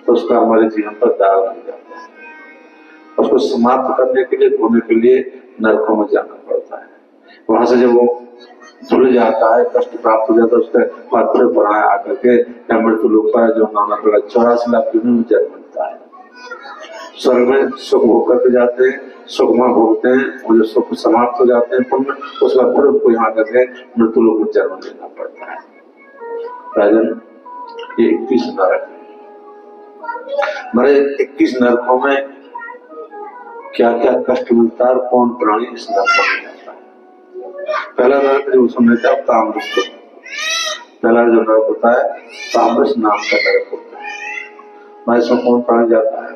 तो उसका हमारे जीवन पर दाग लग जाता है। उसको समाप्त करने के लिए, धोने के लिए नरकों में जाना पड़ता है। वहां से जब वो धुल जाता है, कष्ट प्राप्त हो जाता है, उसके बाद फिर पुराना आकर के मृत्यु लोक पर जो नाना प्रकार 84 लाख योनि में जन्म मिलता है। स्वर्ग में सुख भोग करके जाते हैं, सुख में भोगते हैं, और जो सुख समाप्त हो जाते हैं पुण्य, उसके बाद फिर उनको यहाँ करके मृत्यु लोक में जन्म लेना पड़ता है। राजन, ये 21 नरक है। मेरे 21 नरकों में क्या क्या कष्ट मिलता है और कौन प्राणी इस नरकों में जाता है। पहला नरक जो सुनने थे ताम्रस, पहला जो नरक होता है ताम्रस नाम का नरक होता है। मैं इसमें कौन प्राणी जाता है?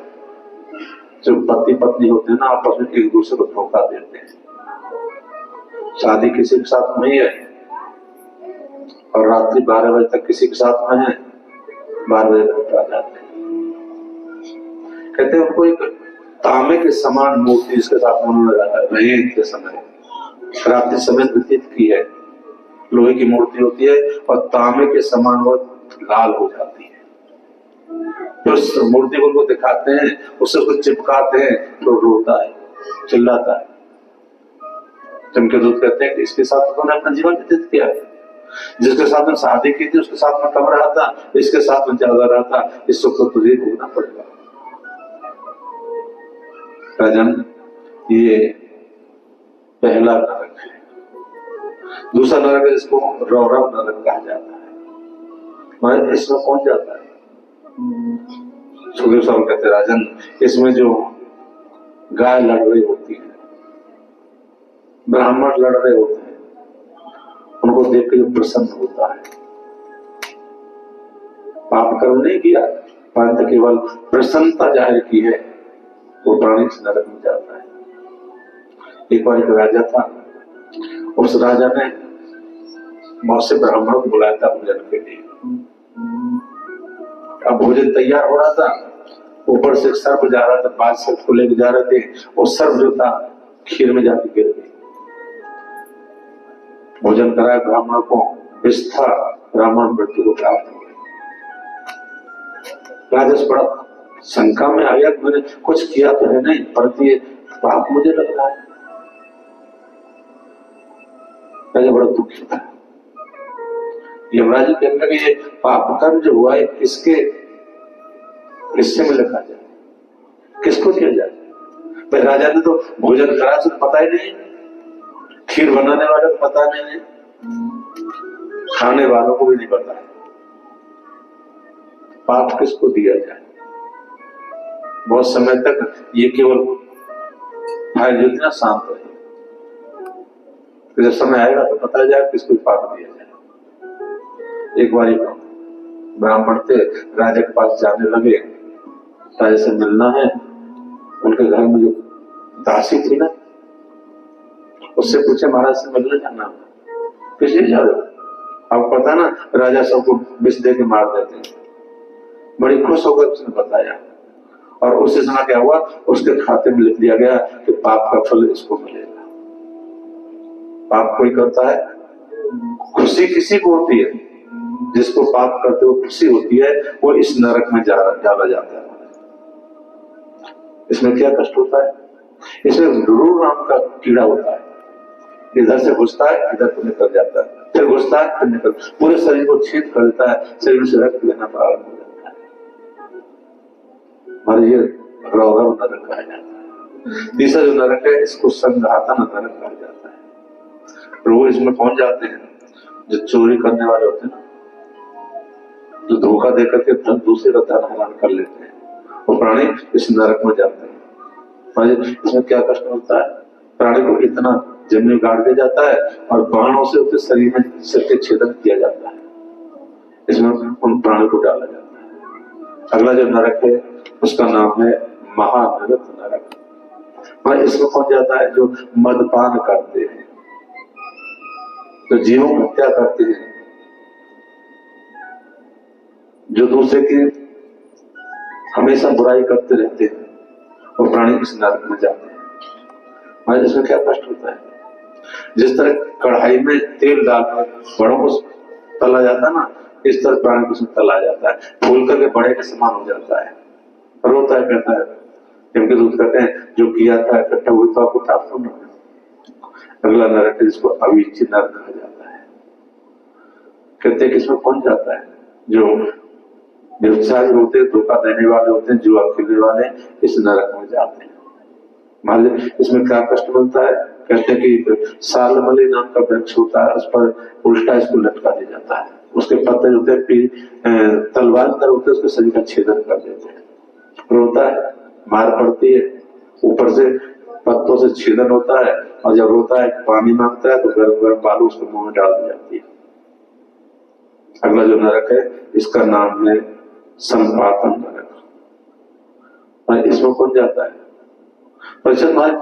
जो पति पत्नी होते हैं ना, आपस में एक दूसरे को धोखा देते हैं। शादी किसी के साथ नहीं है और रात्रि 12 बजे तक किसी के साथ में है, 12 बजे तक आ जाते हैं। कहते हैं उनको एक तांबे के समान मूर्ति जिसके साथ उन्होंने रहे के समय रात्रि समय व्यतीत की है, लोहे की मूर्ति होती है और तांबे के समान वो लाल हो जाती है। तो उस मूर्ति को उनको दिखाते हैं, उससे उसको चिपकाते हैं तो रोता है, चिल्लाता है। चमकेदूत कहते हैं कि इसके साथ उन्होंने अपना जीवन व्यतीत किया है, जिसके साथ में शादी की थी उसके साथ में कम रहा था, इसके साथ में ज्यादा रहा था, इस सुख को तुझे भोगना पड़ेगा। राजन, ये पहला नरक है। दूसरा नरक है जिसको रौरव नरक कहा जाता है। मैं इसमें कौन जाता है? सुखदेव साहब कहते हैं राजन, इसमें जो गाय लड़ रही होती है, ब्राह्मण लड़ रहे होते हैं, उनको देख के प्रसन्न होता है। पाप कर्म नहीं किया, परंतु केवल प्रसन्नता जाहिर की है, वो प्राणी इस नरक में जाता है। एक बार एक राजा था, उस राजा ने बहुत से ब्राह्मणों को बुलाया था भोजन के लिए। अब भोजन तैयार हो रहा था, ऊपर से सर्प जा रहा था, बादशाह को लेकर जा रहे थे, वो सर्प जो था खीर में जाके गिर गई। भोजन कराया ब्राह्मणों को, विष था, ब्राह्मण मृत्यु को प्राप्त हो गए। राजा बड़ा शंका में आ गया, मैंने कुछ किया तो है नहीं, परंतु ये पाप मुझे लग रहा है। राजा बड़ा दुखी था। यमराज जी कहने लगे, ये पाप कर्म जो हुआ है किसके हिस्से में लिखा जाए, किसको दिया जाए? भाई राजा ने तो भोजन करा, तो पता ही नहीं, खीर बनाने वाले को पता नहीं, खाने वालों को भी नहीं पता है, पाप किसको दिया जाए। बहुत समय तक ये केवल फाइल जो थी ना शांत रही, जब समय आएगा तो पता जाए किसको पाप दिया जाए। एक बार ब्राह्मण थे, राजा के पास जाने लगे, राजा से मिलना है। उनके घर में जो दासी थी ना, उससे पूछे महाराज से मिलने जाना, किस लिए जा रहे हो? आपको पता ना राजा सबको विष दे के मार देते हैं। बड़ी खुश होकर उसने बताया, और उसी समय क्या हुआ, उसके खाते में लिख दिया गया कि पाप का फल इसको मिलेगा। पाप कोई करता है, खुशी किसी को होती है, जिसको पाप करते हुए खुशी होती है, वो इस नरक में डाला जाता है। इसमें क्या कष्ट होता है? इसमें जरूर नाम का कीड़ा होता है, इधर से घुसता है, इधर को निकल जाता है, फिर घुसता है, फिर निकल, पूरे शरीर को छेद कर देता है, शरीर से रक्त लेना प्रारंभ हो जाता है। और ये रौरव नरक कहा जाता है। तीसरा जो नरक है, इसको संघातन नरक कहा जाता है। वो इसमें पहुंच जाते हैं जो चोरी करने वाले होते हैं ना, जो धोखा देकर के दूसरे का धन हराम कर लेते हैं, वो प्राणी इस नरक में जाते हैं। इसमें क्या कष्ट होता है? प्राणी को इतना जमीन गाड़ दिया जाता है और बाणों से उसके शरीर में सिर के छेदन किया जाता है। इसमें उन प्राणी को डाला जाता है। अगला जो नरक है उसका नाम है महानरक नरक। इसमें कौन जाता है? जो मदपान करते हैं, जो जीवों की हत्या करते हैं, जो दूसरे की हमेशा बुराई करते रहते हैं, वो प्राणी इस नरक में जाते हैं। इसमें क्या कष्ट होता है? जिस तरह कढ़ाई में तेल डालकर बड़ों को तला जाता है ना, इस तरह प्राणी को उसमें तला जाता है, फूल करके बड़े के समान हो जाता है, रोता है, कहता है। इनके दूध कहते हैं जो किया था इकट्ठा हुई तो आपको प्राप्त होना। अगला नरक है जिसको अविच्छि नरक कहा जाता है। कहते हैं किसमें कौन जाता है? जो व्यवसायी होते हैं, धोखा देने वाले होते हैं, जुआ खेलने वाले इस नरक में जाते हैं। मान लीजिए इसमें क्या कष्ट मिलता है? कहते हैं कि सालमली नाम का वृक्ष होता है, उस पर उल्टा इसको लटका दिया जाता है, उसके पत्ते होते हैं तलवार तर होते हैं, उसके शरीर का छेदन कर देते हैं। रोता है, मार पड़ती है, ऊपर से पत्तों से छेदन होता है, और जब रोता है पानी मांगता है तो गर्म गर्म बालू उसके मुंह में डाल दी जाती है। अगला जो नरक है इसका नाम है संपातन नरक। और इसमें कौन जाता है? परीक्षित महाराज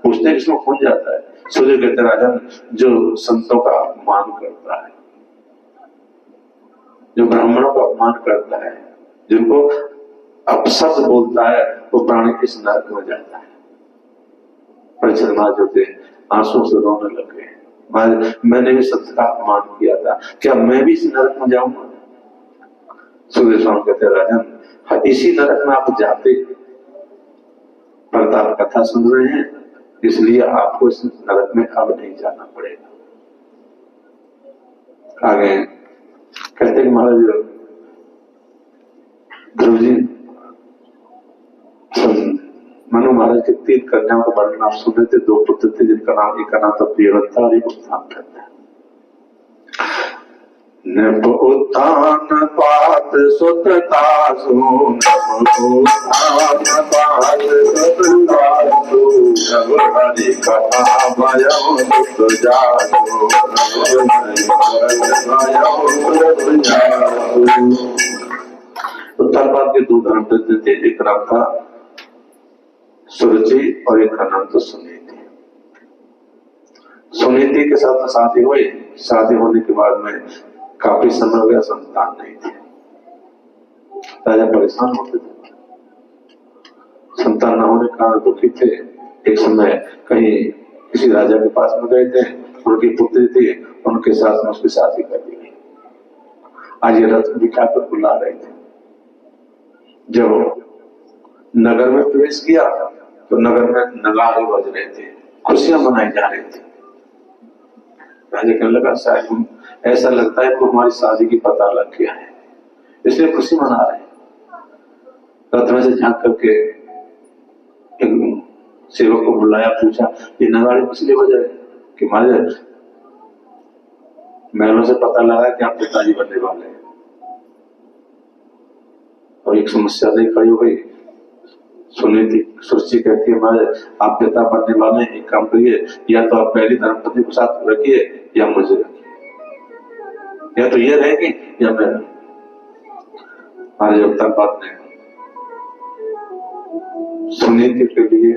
पूछते हैं इसमें कौन जाता है? सूर्य कहते राजन जो संतों का अपमान करता है, जो ब्राह्मणों का अपमान करता है, जिनको अपशब्द बोलता है, वो प्राणी इस नरक में जाता है। परीक्षित महाराज होते आंसू से रोने लगे, महाराज मैंने भी संत का अपमान किया था, क्या मैं भी इस नरक में जाऊंगा? सूर्य स्वामी कहते राजन इसी नरक में आप जाते, पर आप कथा सुन रहे हैं इसलिए आपको इस नरक में अब नहीं जाना पड़ेगा। आगे कहते हैं महाराज ध्रुव जी मनु महाराज के 3 कन्याओं का वर्णन आप सुन रहे थे। 2 पुत्र थे जिनका नाम, एक का नाम था प्रियव्रता और एक उत्थान करता है। नभ उत्थान पात सुतता सो, नभ उत्थान पात सुतता सो, नभ हरि कथा भयं दुख जासो, उत्तरपाद के 2 धर्मपत्नी थे, एक नाम था सुरुचि और एक का नाम था सुनीति। सुनीति के साथ शादी हुई। शादी होने के बाद में काफी समय हो गया, संतान नहीं थे। राजा परेशान होते थे, संतान न होने के कारण दुखी थे। एक समय कहीं किसी राजा के पास में गए थे, उनकी पुत्री थी, उनके साथ में उसकी शादी कर दी गई। आज ये रथ दिखाकर बुला रहे थे। जब नगर में प्रवेश किया तो नगर में नगाड़े बज रहे थे, खुशियां मनाई जा रही थी। राजा कहने लगा शायद ऐसा लगता है कि हमारी शादी की पता लग गया है, इसलिए खुशी मना रहे हैं। रथ में से झांक करके एक सेवक को बुलाया, पूछा ये नगाड़े इसलिए बज रहे कि महाराज महलों से पता लगा कि आप पिताजी बनने वाले हैं। और एक समस्या नहीं खड़ी हो गई। सुनीति सुरुचि कहती है महाराज आप पिता बनने वाले हैं, एक काम करिए, या तो आप पहली धर्मपत्नी को साथ रखिए या मुझे रखिए, या तो ये रहेगी या मैं। हमारे उत्तरपाद ने सुनीति के लिए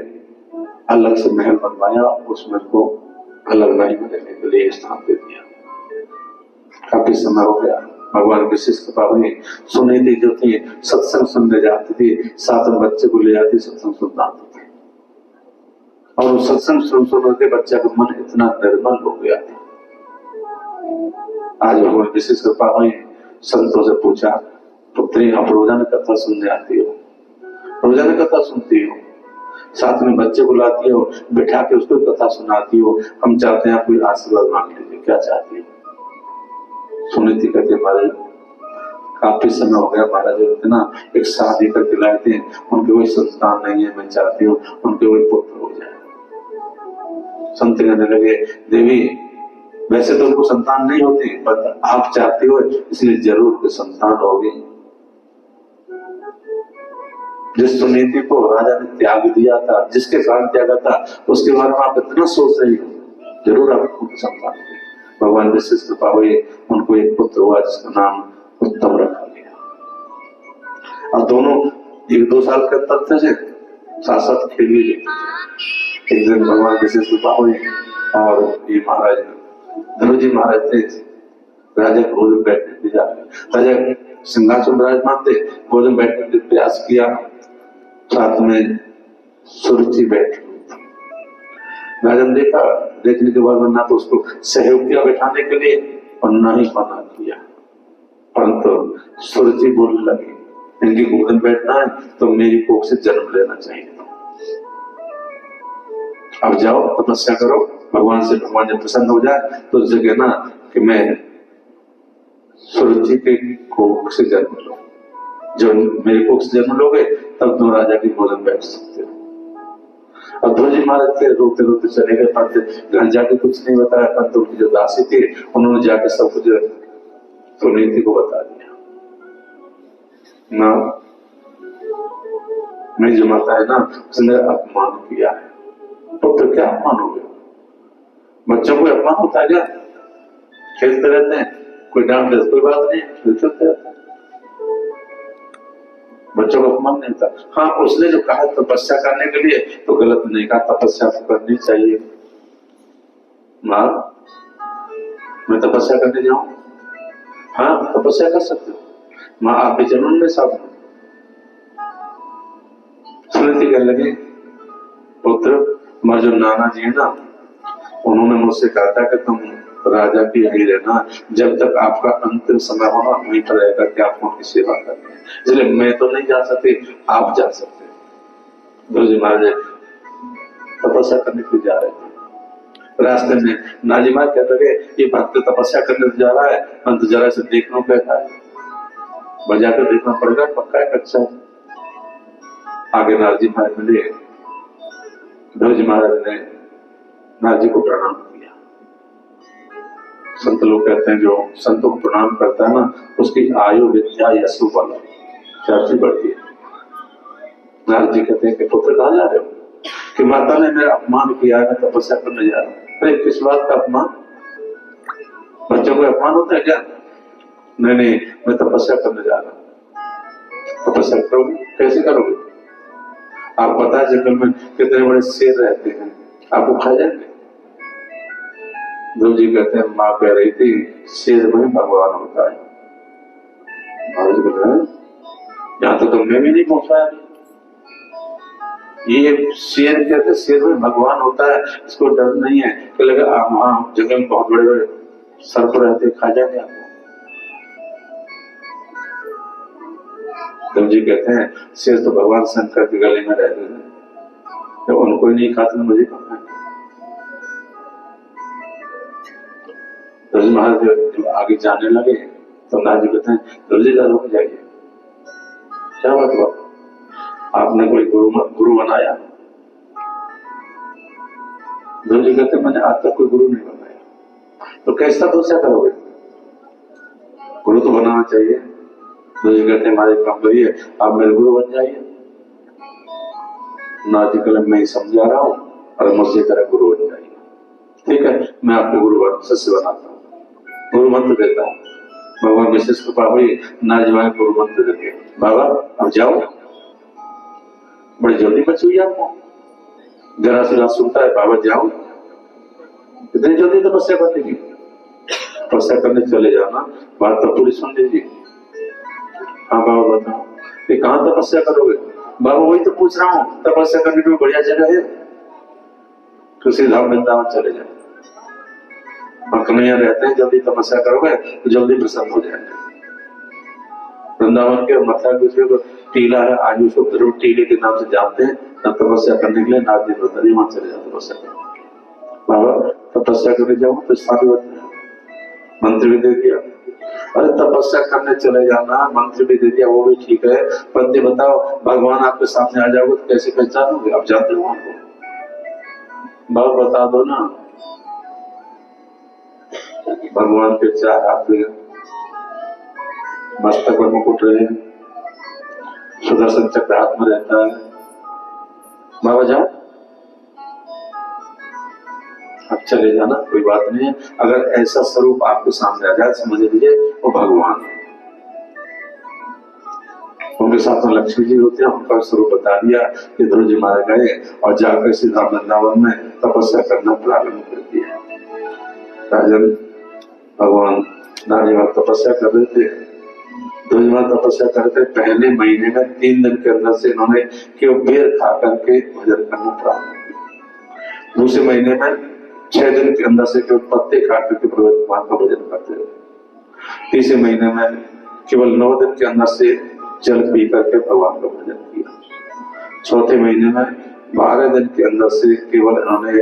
अलग से महल बनवाया, उसमें को अलग नहीं रहने के लिए स्थान दे दिया। काफी समय हो गया, भगवान विशेष कृपा हुई। सुनीति जो थी सत्संग सुनने जाती थी, साथ में बच्चे को ले जाती, सत्संग सुनना आती थी। और उस सत्संग सुन के बच्चा का मन इतना निर्मल हो गया था। आज भगवान विशेष कृपा हुई, संतों से पूछा पुत्री आप रोजाना कथा सुनने आती हो, रोजाना कथा सुनती हो, साथ में बच्चे को लाती हो, बिठा के उसको कथा सुनाती हो, हम चाहते हैं आप कोई आशीर्वाद मांग लीजिए, क्या चाहती हो? सुनीति कहते महाराज काफी समय हो गया, महाराज इतना एक शादी करके लाए थे, उनके कोई संतान नहीं है, मैं चाहती हूँ उनके कोई पुत्र हो जाए। संत कहने लगे देवी वैसे तो उनको संतान नहीं होती, पर आप चाहती हो इसलिए जरूर कोई संतान होगी। जिस सुनीति को राजा ने त्याग दिया था, जिसके कारण त्यागा था, उसके बारे में आप इतना सोच रही हो, जरूर आपको संतान होगी। भगवान विशेष कृपा हुई, उनको एक पुत्र हुआ जिसका नाम उत्तम रखा गया। और दोनों 1-2 साल के तथ्य से साथ साथ खेल भी लेते थे। एक दिन भगवान विशेष कृपा हुई और ये महाराज ध्रुव जी महाराज थे, राजा गोद में बैठने के जा रहे, राजा सिंहासन विराजमान थे, गोद में बैठने के प्रयास किया, साथ में सुरुचि बैठी। राजा ने देखा, देखने के बाद ना तो उसको सहयोग किया बैठाने के लिए और ना ही मना किया। सुरुचि बोलने लगी, इनकी गोद में बैठना है तो मेरी कोख से जन्म लेना चाहिए। अब जाओ तपस्या करो, भगवान से भगवान जब प्रसन्न हो जाए तो उससे कहना कि मैं सुरुचि के कोख से जन्म लो, जब मेरे कोख से जन्म लोगे तब तुम राजा की गोद में बैठ सकते हो। अब ध्रुव जी महाराज थे, रोते रोते चले गए। पंत घर जाके कुछ नहीं बताया, पंत उनकी जो दासी थी उन्होंने जाके सब कुछ सुनीति को बता दिया। ना मेरी जो माता है ना, उसने अपमान किया है। पुत्र क्या अपमान हो गया? बच्चों को अपमान होता है क्या? खेलते रहते हैं, कोई डांट दे कोई बात नहीं, खेलते रहते हैं, बच्चों को अपमान नहीं होता। हाँ, उसने जो कहा तपस्या करने के लिए तो गलत नहीं कहा, तपस्या तो करनी चाहिए। माँ मैं तपस्या करने जाऊं? हाँ तपस्या कर सकते हो माँ, आपके जन्म में साथ में। सुनीति कहने लगे पुत्र, हमारे जो नाना जी है ना, उन्होंने मुझसे कहा था कि तुम राजा की यही रहना, जब तक आपका अंतिम समय होना वहीं पर रहेगा कि आप उनकी सेवा करते हैं, इसलिए मैं तो नहीं जा सकती, आप जा सकते हैं। ध्रुव जी महाराज तपस्या करने के लिए जा रहे थे, रास्ते में नाजी महाराज कहते लगे ये भक्त तपस्या करने जा रहा है, अंत जरा से देखना कैसा है, बजा कर देखना पड़ेगा, पक्का है कच्चा। आगे नारजी महाराज मिले, ध्रुव जी महाराज ने नारजी को प्रणाम किया। संत लोग कहते हैं जो संतों को प्रणाम करता है ना, उसकी आयु विद्या यशु बल चाची बढ़ती है। नारजी कहते हैं कि पुत्र कहाँ जा रहे हो? कि माता ने मेरा अपमान किया है, मैं तपस्या करने जा रहा हूँ। अरे किस बात का अपमान? बच्चों को अपमान होता है क्या? नहीं नहीं, मैं तपस्या करने जा रहा हूँ। तपस्या करोगे? कैसे करोगे? आप पता है जंगल में कितने बड़े शेर रहते हैं, आपको खा जाएंगे। ध्रुव जी कहते हैं माँ कह रही थी शेर में भगवान होता है। महाराज बोल रहे हैं यहाँ तो तुमने भी नहीं पहुंचाया, ये शेर कहते शेर में भगवान होता है, इसको डर नहीं है कि लगा हाँ जंगल में बहुत बड़े बड़े सर्प रहते, खा जाएंगे आपको। ध्रुव जी कहते हैं शेर तो भगवान शंकर के गले में रहते हैं, तो उनको ही नहीं खाते मुझे कहा। ध्रुव जी महाराज जब आगे जाने लगे तो नाथ जी कहते हैं ध्रुव जी रुक जाइए, क्या बात हुआ? आपने कोई गुरु बनाया? ध्रुव जी कहते मैंने आज तक कोई गुरु नहीं बनाया। तो कैसा तपस्या करोगे? गुरु तो बनाना चाहिए। ध्रुव जी कहते हमारे काम करिए, आप मेरे गुरु बन जाइए। नाथ जी कहते मैं समझा रहा हूँ और मुझसे तरह गुरु बन जाइए। ठीक है, मैं आपको गुरु शिष्य बनाता हूँ, गुरु मंत्र देता हूँ। भगवान विशेष कृपा हुई, नाथ जी महाराज गुरु मंत्र देते, बाबा अब जाओ। बड़ी जल्दी मची हुई आपको, जरा से रात सुनता है बाबा जाओ, इतनी जल्दी तपस्या करने की? तपस्या करने चले जाना, बात तो पूरी सुन लीजिए। हाँ बाबा बताओ, ये कहाँ तपस्या करोगे? बाबा वही तो पूछ रहा हूँ, तपस्या करने की बढ़िया जगह है, किसी धाम वृंदावन चले जाए। और कन्हैया रहते हैं, जल्दी तपस्या करोगे तो जल्दी प्रसन्न हो जाएंगे। वृंदावन के माता को टीला है, आज उसको जरूर टीले के नाम से जानते हैं। तपस्या करने के लिए नाथ जी बताइए वहां चले जाते तपस्या करने। बाबा तपस्या करने जाओ तो स्थान मंत्र भी दे दिया। अरे तपस्या करने चले जाना, मंत्र भी दे दिया, वो भी ठीक है, पर ये बताओ भगवान आपके सामने आ जाओगे तो कैसे पहचानोगे? आप जानते हो आपको? बाबा बता दो ना। भगवान के चार हाथ हैं, मस्तक पर मुकुट रहे, सुदर्शन चक्र हाथ में रहता है। बाबा जाओ, अब चले जाना, कोई बात नहीं है। अगर ऐसा स्वरूप आपके सामने आ जाए समझ लीजिए वो भगवान है। उनके साथ में लक्ष्मी जी होते हैं, उनका स्वरूप बता दिया कि ध्रुव जी मारे गए और जाकर सीधा वृंदावन में तपस्या करना प्रारंभ कर दिया। राजन भगवान नानी मां तपस्या कर रहे थे, ध्रुव जी महाराज तपस्या करते। पहले महीने में 3 दिन के अंदर से इन्होंने केवल बेर खा करके भजन करना प्रारंभ किया। दूसरे महीने में 6 दिन के अंदर से केवल पत्ते काट करके भगवान का भजन करते रहे। तीसरे महीने में केवल 9 दिन के अंदर से जल पी करके भगवान का भजन किया। चौथे महीने में 12 दिन के अंदर से केवल इन्होंने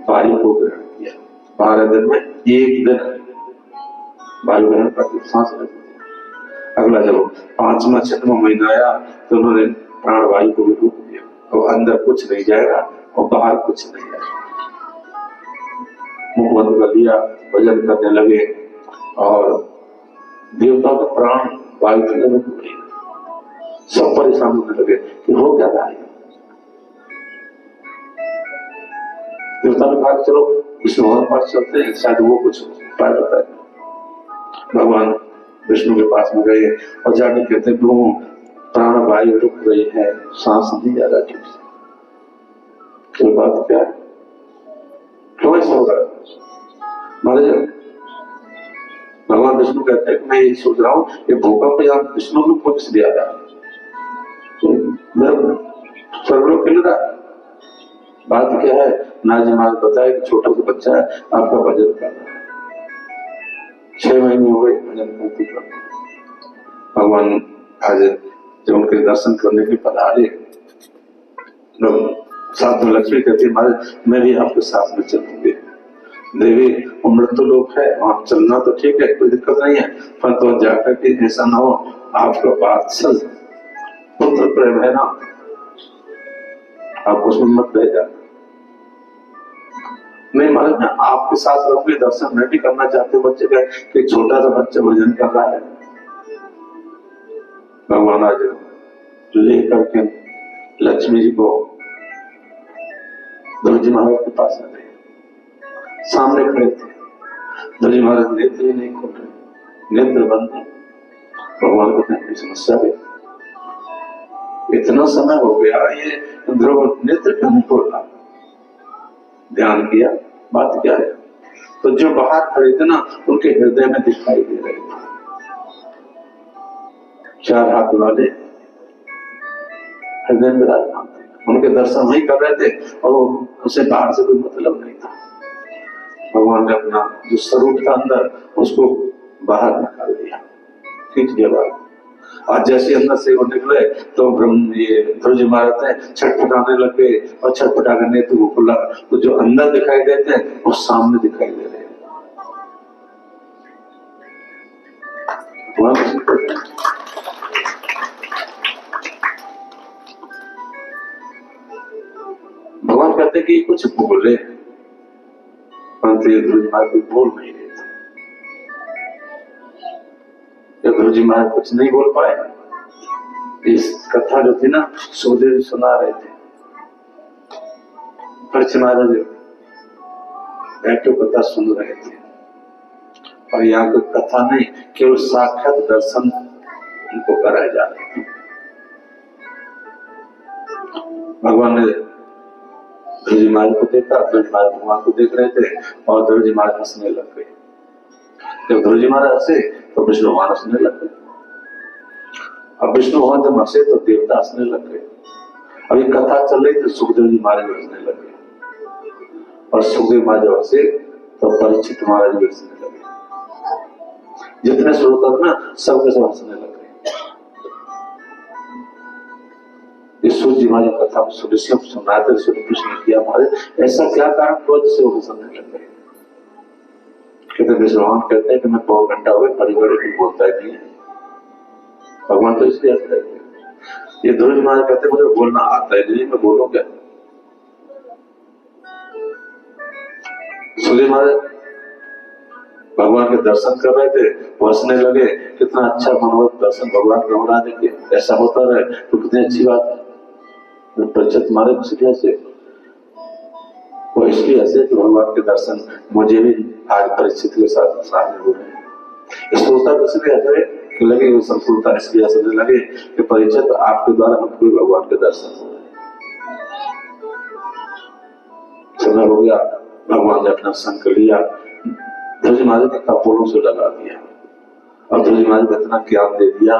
वायु को ग्रहण किया। 12 दिन में 1 दिन वायु ग्रहण करके सांस लेते। अगला जब 5वां 6वां महीना आया तो उन्होंने प्राण वायु को भी रोक दिया। तो अंदर कुछ नहीं जाएगा और बाहर कुछ नहीं आएगा। मुख बंद कर लिया, भजन करने लगे और देवताओं के प्राण वायु के लगे हुए। सब परेशान होने लगे कि हो क्या रहा है। देवता ने कहा चलो विष्णु भगवान के पास चलते हैं, शायद वो कुछ उपाय बताए। भगवान विष्णु के पास में गए और जाके कहते प्रभु प्राण वायु रुक रही है, सांस नहीं जा रहा ठीक से, तो बात क्या है, क्यों ऐसा हो रहा है? महाराज भगवान विष्णु कहते हैं मैं ये सोच रहा हूँ ये भूकंप यहाँ विष्णु के पुत्र से दिया रहा है, सर्वलोक हिल रहा है। बात क्या है? नारद जी महाराज बताया कि छोटा सा बच्चा है आपका भजन कर रहा है, 6 महीने हो गए भजन करते करते। भगवान आज जब उनके दर्शन करने के पधारे, साथ में लक्ष्मी कहती है महाराज मैं भी आपके साथ में चलूंगी। देवी मृत्यु लोक है, वहां चलना तो ठीक है, कोई दिक्कत नहीं है, परंतु जाकर के ऐसा ना हो आपका वात्सल पुत्र प्रेम है ना, आप उसमें मत रह जाना। नहीं महाराज मैं आपके साथ रहूंगी, दर्शन मैं भी करना चाहती हूँ बच्चे का, कि छोटा सा बच्चा भजन कर रहा है। भगवान आज लेकर के लक्ष्मी जी को ध्रुव जी महाराज के पास आ गए, सामने खड़े थे। ध्रुव जी महाराज नेत्र ही नहीं खोल रहे, नेत्र बंद है। भगवान को कोई समस्या है, इतना समय हो गया ये ध्रुव नेत्र क्यों नहीं खोल रहा? ध्यान किया बात क्या है, तो जो बाहर खड़े थे ना उनके हृदय में दिखाई दे रहे थे 4 हाथ वाले हृदय में विराजमान थे, उनके दर्शन वही कर रहे थे और उसे बाहर से कोई मतलब नहीं था। भगवान ने अपना जो स्वरूप था अंदर उसको बाहर निकाल दिया, खींच दिया बाहर। आज जैसे अंदर से वो निकले तो ब्रह्म ये ध्रुव जी महाराज है छटपटाने लगे और छटपटा कर नेत्र को खुला, तो जो अंदर दिखाई देते हैं वो सामने दिखाई दे रहे हैं। भगवान कहते कि कुछ बोले, परंतु ये ध्रुव जी महाराज कुछ बोल नहीं रहे थे। ध्रुव जी महाराज कुछ नहीं बोल पाए। इस कथा जो थी ना सुखदेव सुना रहे थे, परीक्षित महाराज बैठो कथा सुन रहे थे, और यहाँ कोई कथा नहीं केवल साक्षात दर्शन उनको कराए जा रहे थे। भगवान ने ध्रुव जी महाराज को देखा, ध्रुव जी महाराज भगवान को देख रहे थे और ध्रुव जी महाराज हंसने लग गए। जब ध्रुव जी महाराज हंसे तो विष्णु भगवान हंसने लग गए, अब विष्णु भगवान जब हंसे तो देवता हंसने लग गए। अभी कथा चल रही थी, सुखदेव जी महाराज हंसने लग गए और सुखदेव महाराज जब हंसे तो परीक्षित महाराज भी हंसने लगे। जितने श्रोता थे ना सबके सब हंसने लग गए। सूर्य जी महाराज कथा सुनाते प्रश्न किया महाराज ऐसा क्या कारण हुआ जिससे वो हंसने लग गए? कहते विष्णु भगवान कहते हैं कि मैं 1 घंटा हो गया खड़ी खड़ी कुछ बोलता ही नहीं है। भगवान तो इसलिए हंस रहे थे। ये ध्रुव जी महाराज कहते मुझे बोलना आता है नहीं, मैं बोलूं क्या? सूर्य महाराज भगवान के दर्शन कर रहे थे, वो हंसने लगे। कितना अच्छा मनोरथ दर्शन भगवान का हो रहा है, देखिए ऐसा होता रहे तो कितनी अच्छी बात है। परीक्षित महाराज इसलिए हंसे, वो इसलिए हंसे कि भगवान के दर्शन मुझे भी आज परीक्षित के साथ सामने हो रहे हैं। स्थूलता इसलिए हंसे कि लगे, वो संपूर्णता इसलिए हंसने लगे कि परीक्षित आपके द्वारा हमको भगवान के दर्शन हो रहे हैं। समय हो गया, भगवान ने अपना संग लिया, ध्रुव जी महाराज के कपोलों से लगा दिया और ध्रुव जी महाराज को इतना ज्ञान दे दिया,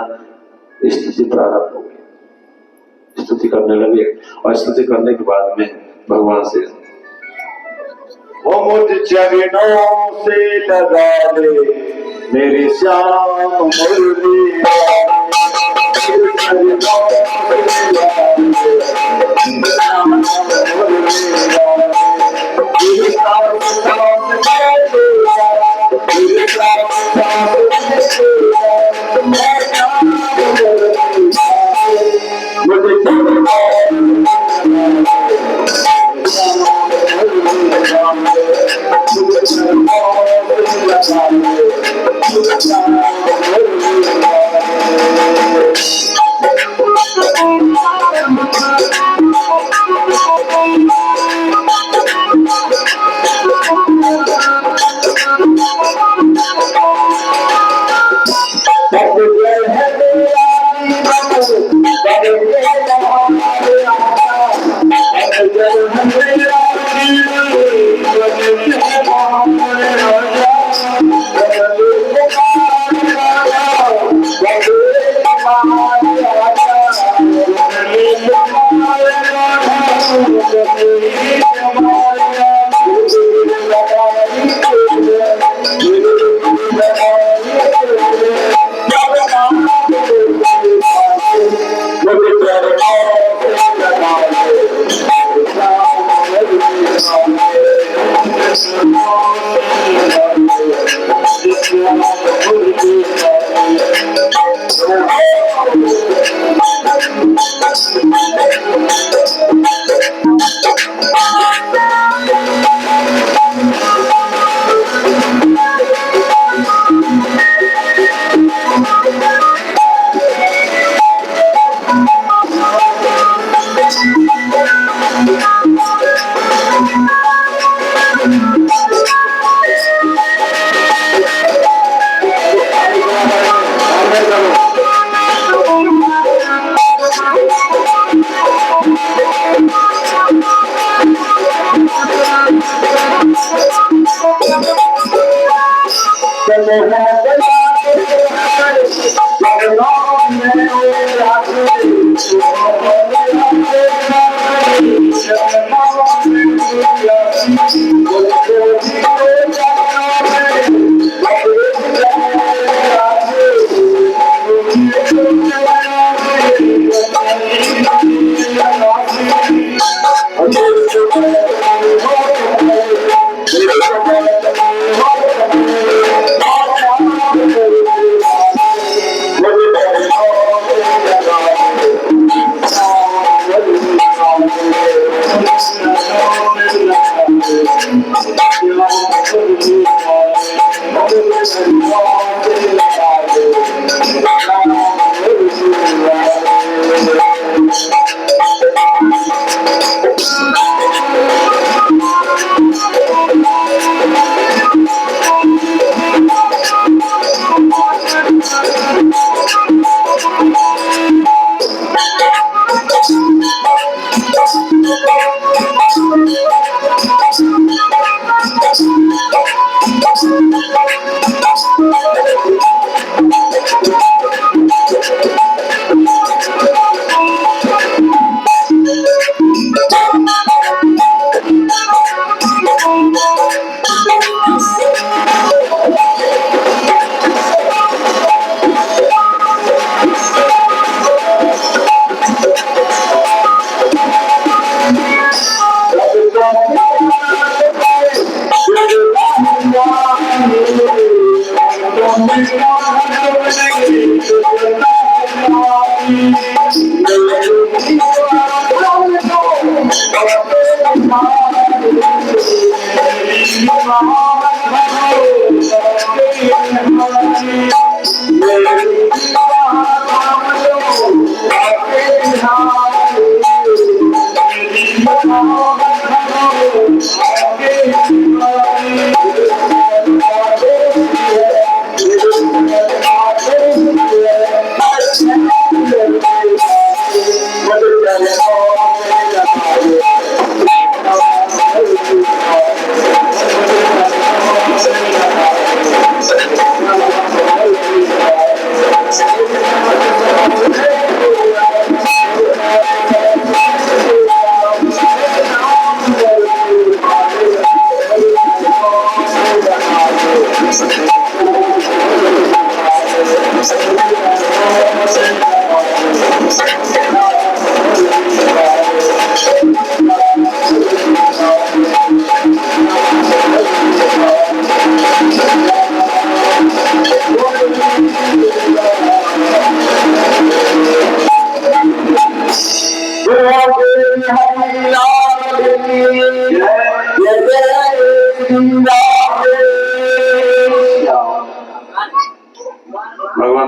स्थिति प्रारंभ हो गई। स्तुति करने लगे और स्तुति करने के बाद में भगवान से वो मुझ चरणों से लगा ले मेरे श्याम मुरली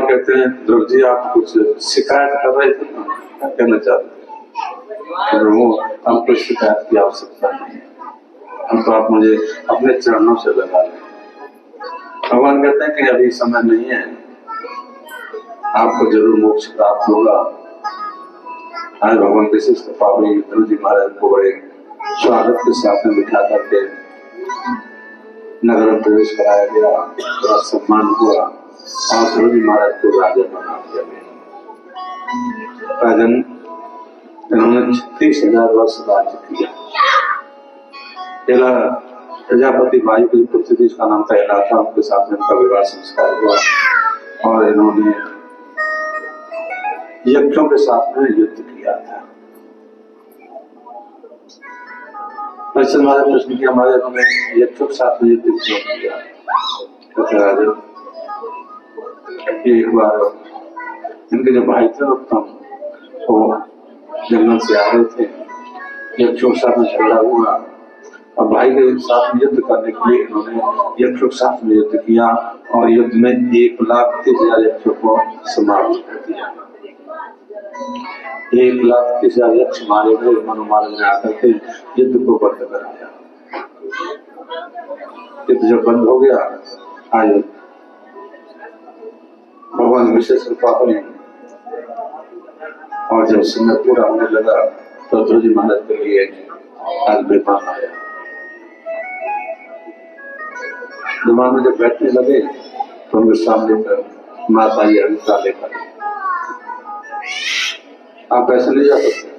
भगवान कहते हैं ध्रुव जी आप कुछ शिकायत कर रहे थे ना, क्या कहना चाहते हैं? प्रभु हमको शिकायत की आवश्यकता नहीं है, हम तो आप मुझे अपने चरणों से लगा लें। भगवान कहते हैं कि अभी समय नहीं है, आपको जरूर मोक्ष प्राप्त होगा। आज भगवान विशिष्ट पापी ध्रुव जी महाराज को बड़े स्वागत के साथ में बिठा करके नगर में प्रवेश कराया गया, बड़ा सम्मान हुआ और ध्रुव जी महाराज को राजा बना दिया गया। राजन इन्होंने 36,000 वर्ष राज्य किया। प्रजापति वायु के पुत्र थी, उसका नाम तैला था, उनके साथ में उनका विवाह संस्कार हुआ और इन्होंने यक्षों के साथ में युद्ध किया था। परीक्षित महाराज प्रश्न किया, हमारे उन्होंने यक्षों के साथ में युद्ध क्यों किया? कहते राजा एक बार इनके जो भाई थे उत्तम, वो जंगल से आ रहे थे, यक्षों के साथ में झगड़ा हुआ और भाई के साथ में युद्ध करने के लिए इन्होंने यक्षों के साथ में युद्ध किया और युद्ध में 1,30,000 यक्षों को समाप्त कर दिया। 1,30,000 यक्ष मारे गए। मनु महाराज ने आकर के युद्ध को बंद कराया। युद्ध जब बंद हो गया, आए भगवान विशेष कृपा हुई और जब समय पूरा होने लगा तो ध्रुव जी महाराज के लिए आज विमान आया। विमान में जब बैठने लगे तो उनके सामने पर माता जी अनिता लेकर, आप ऐसे नहीं जा सकते,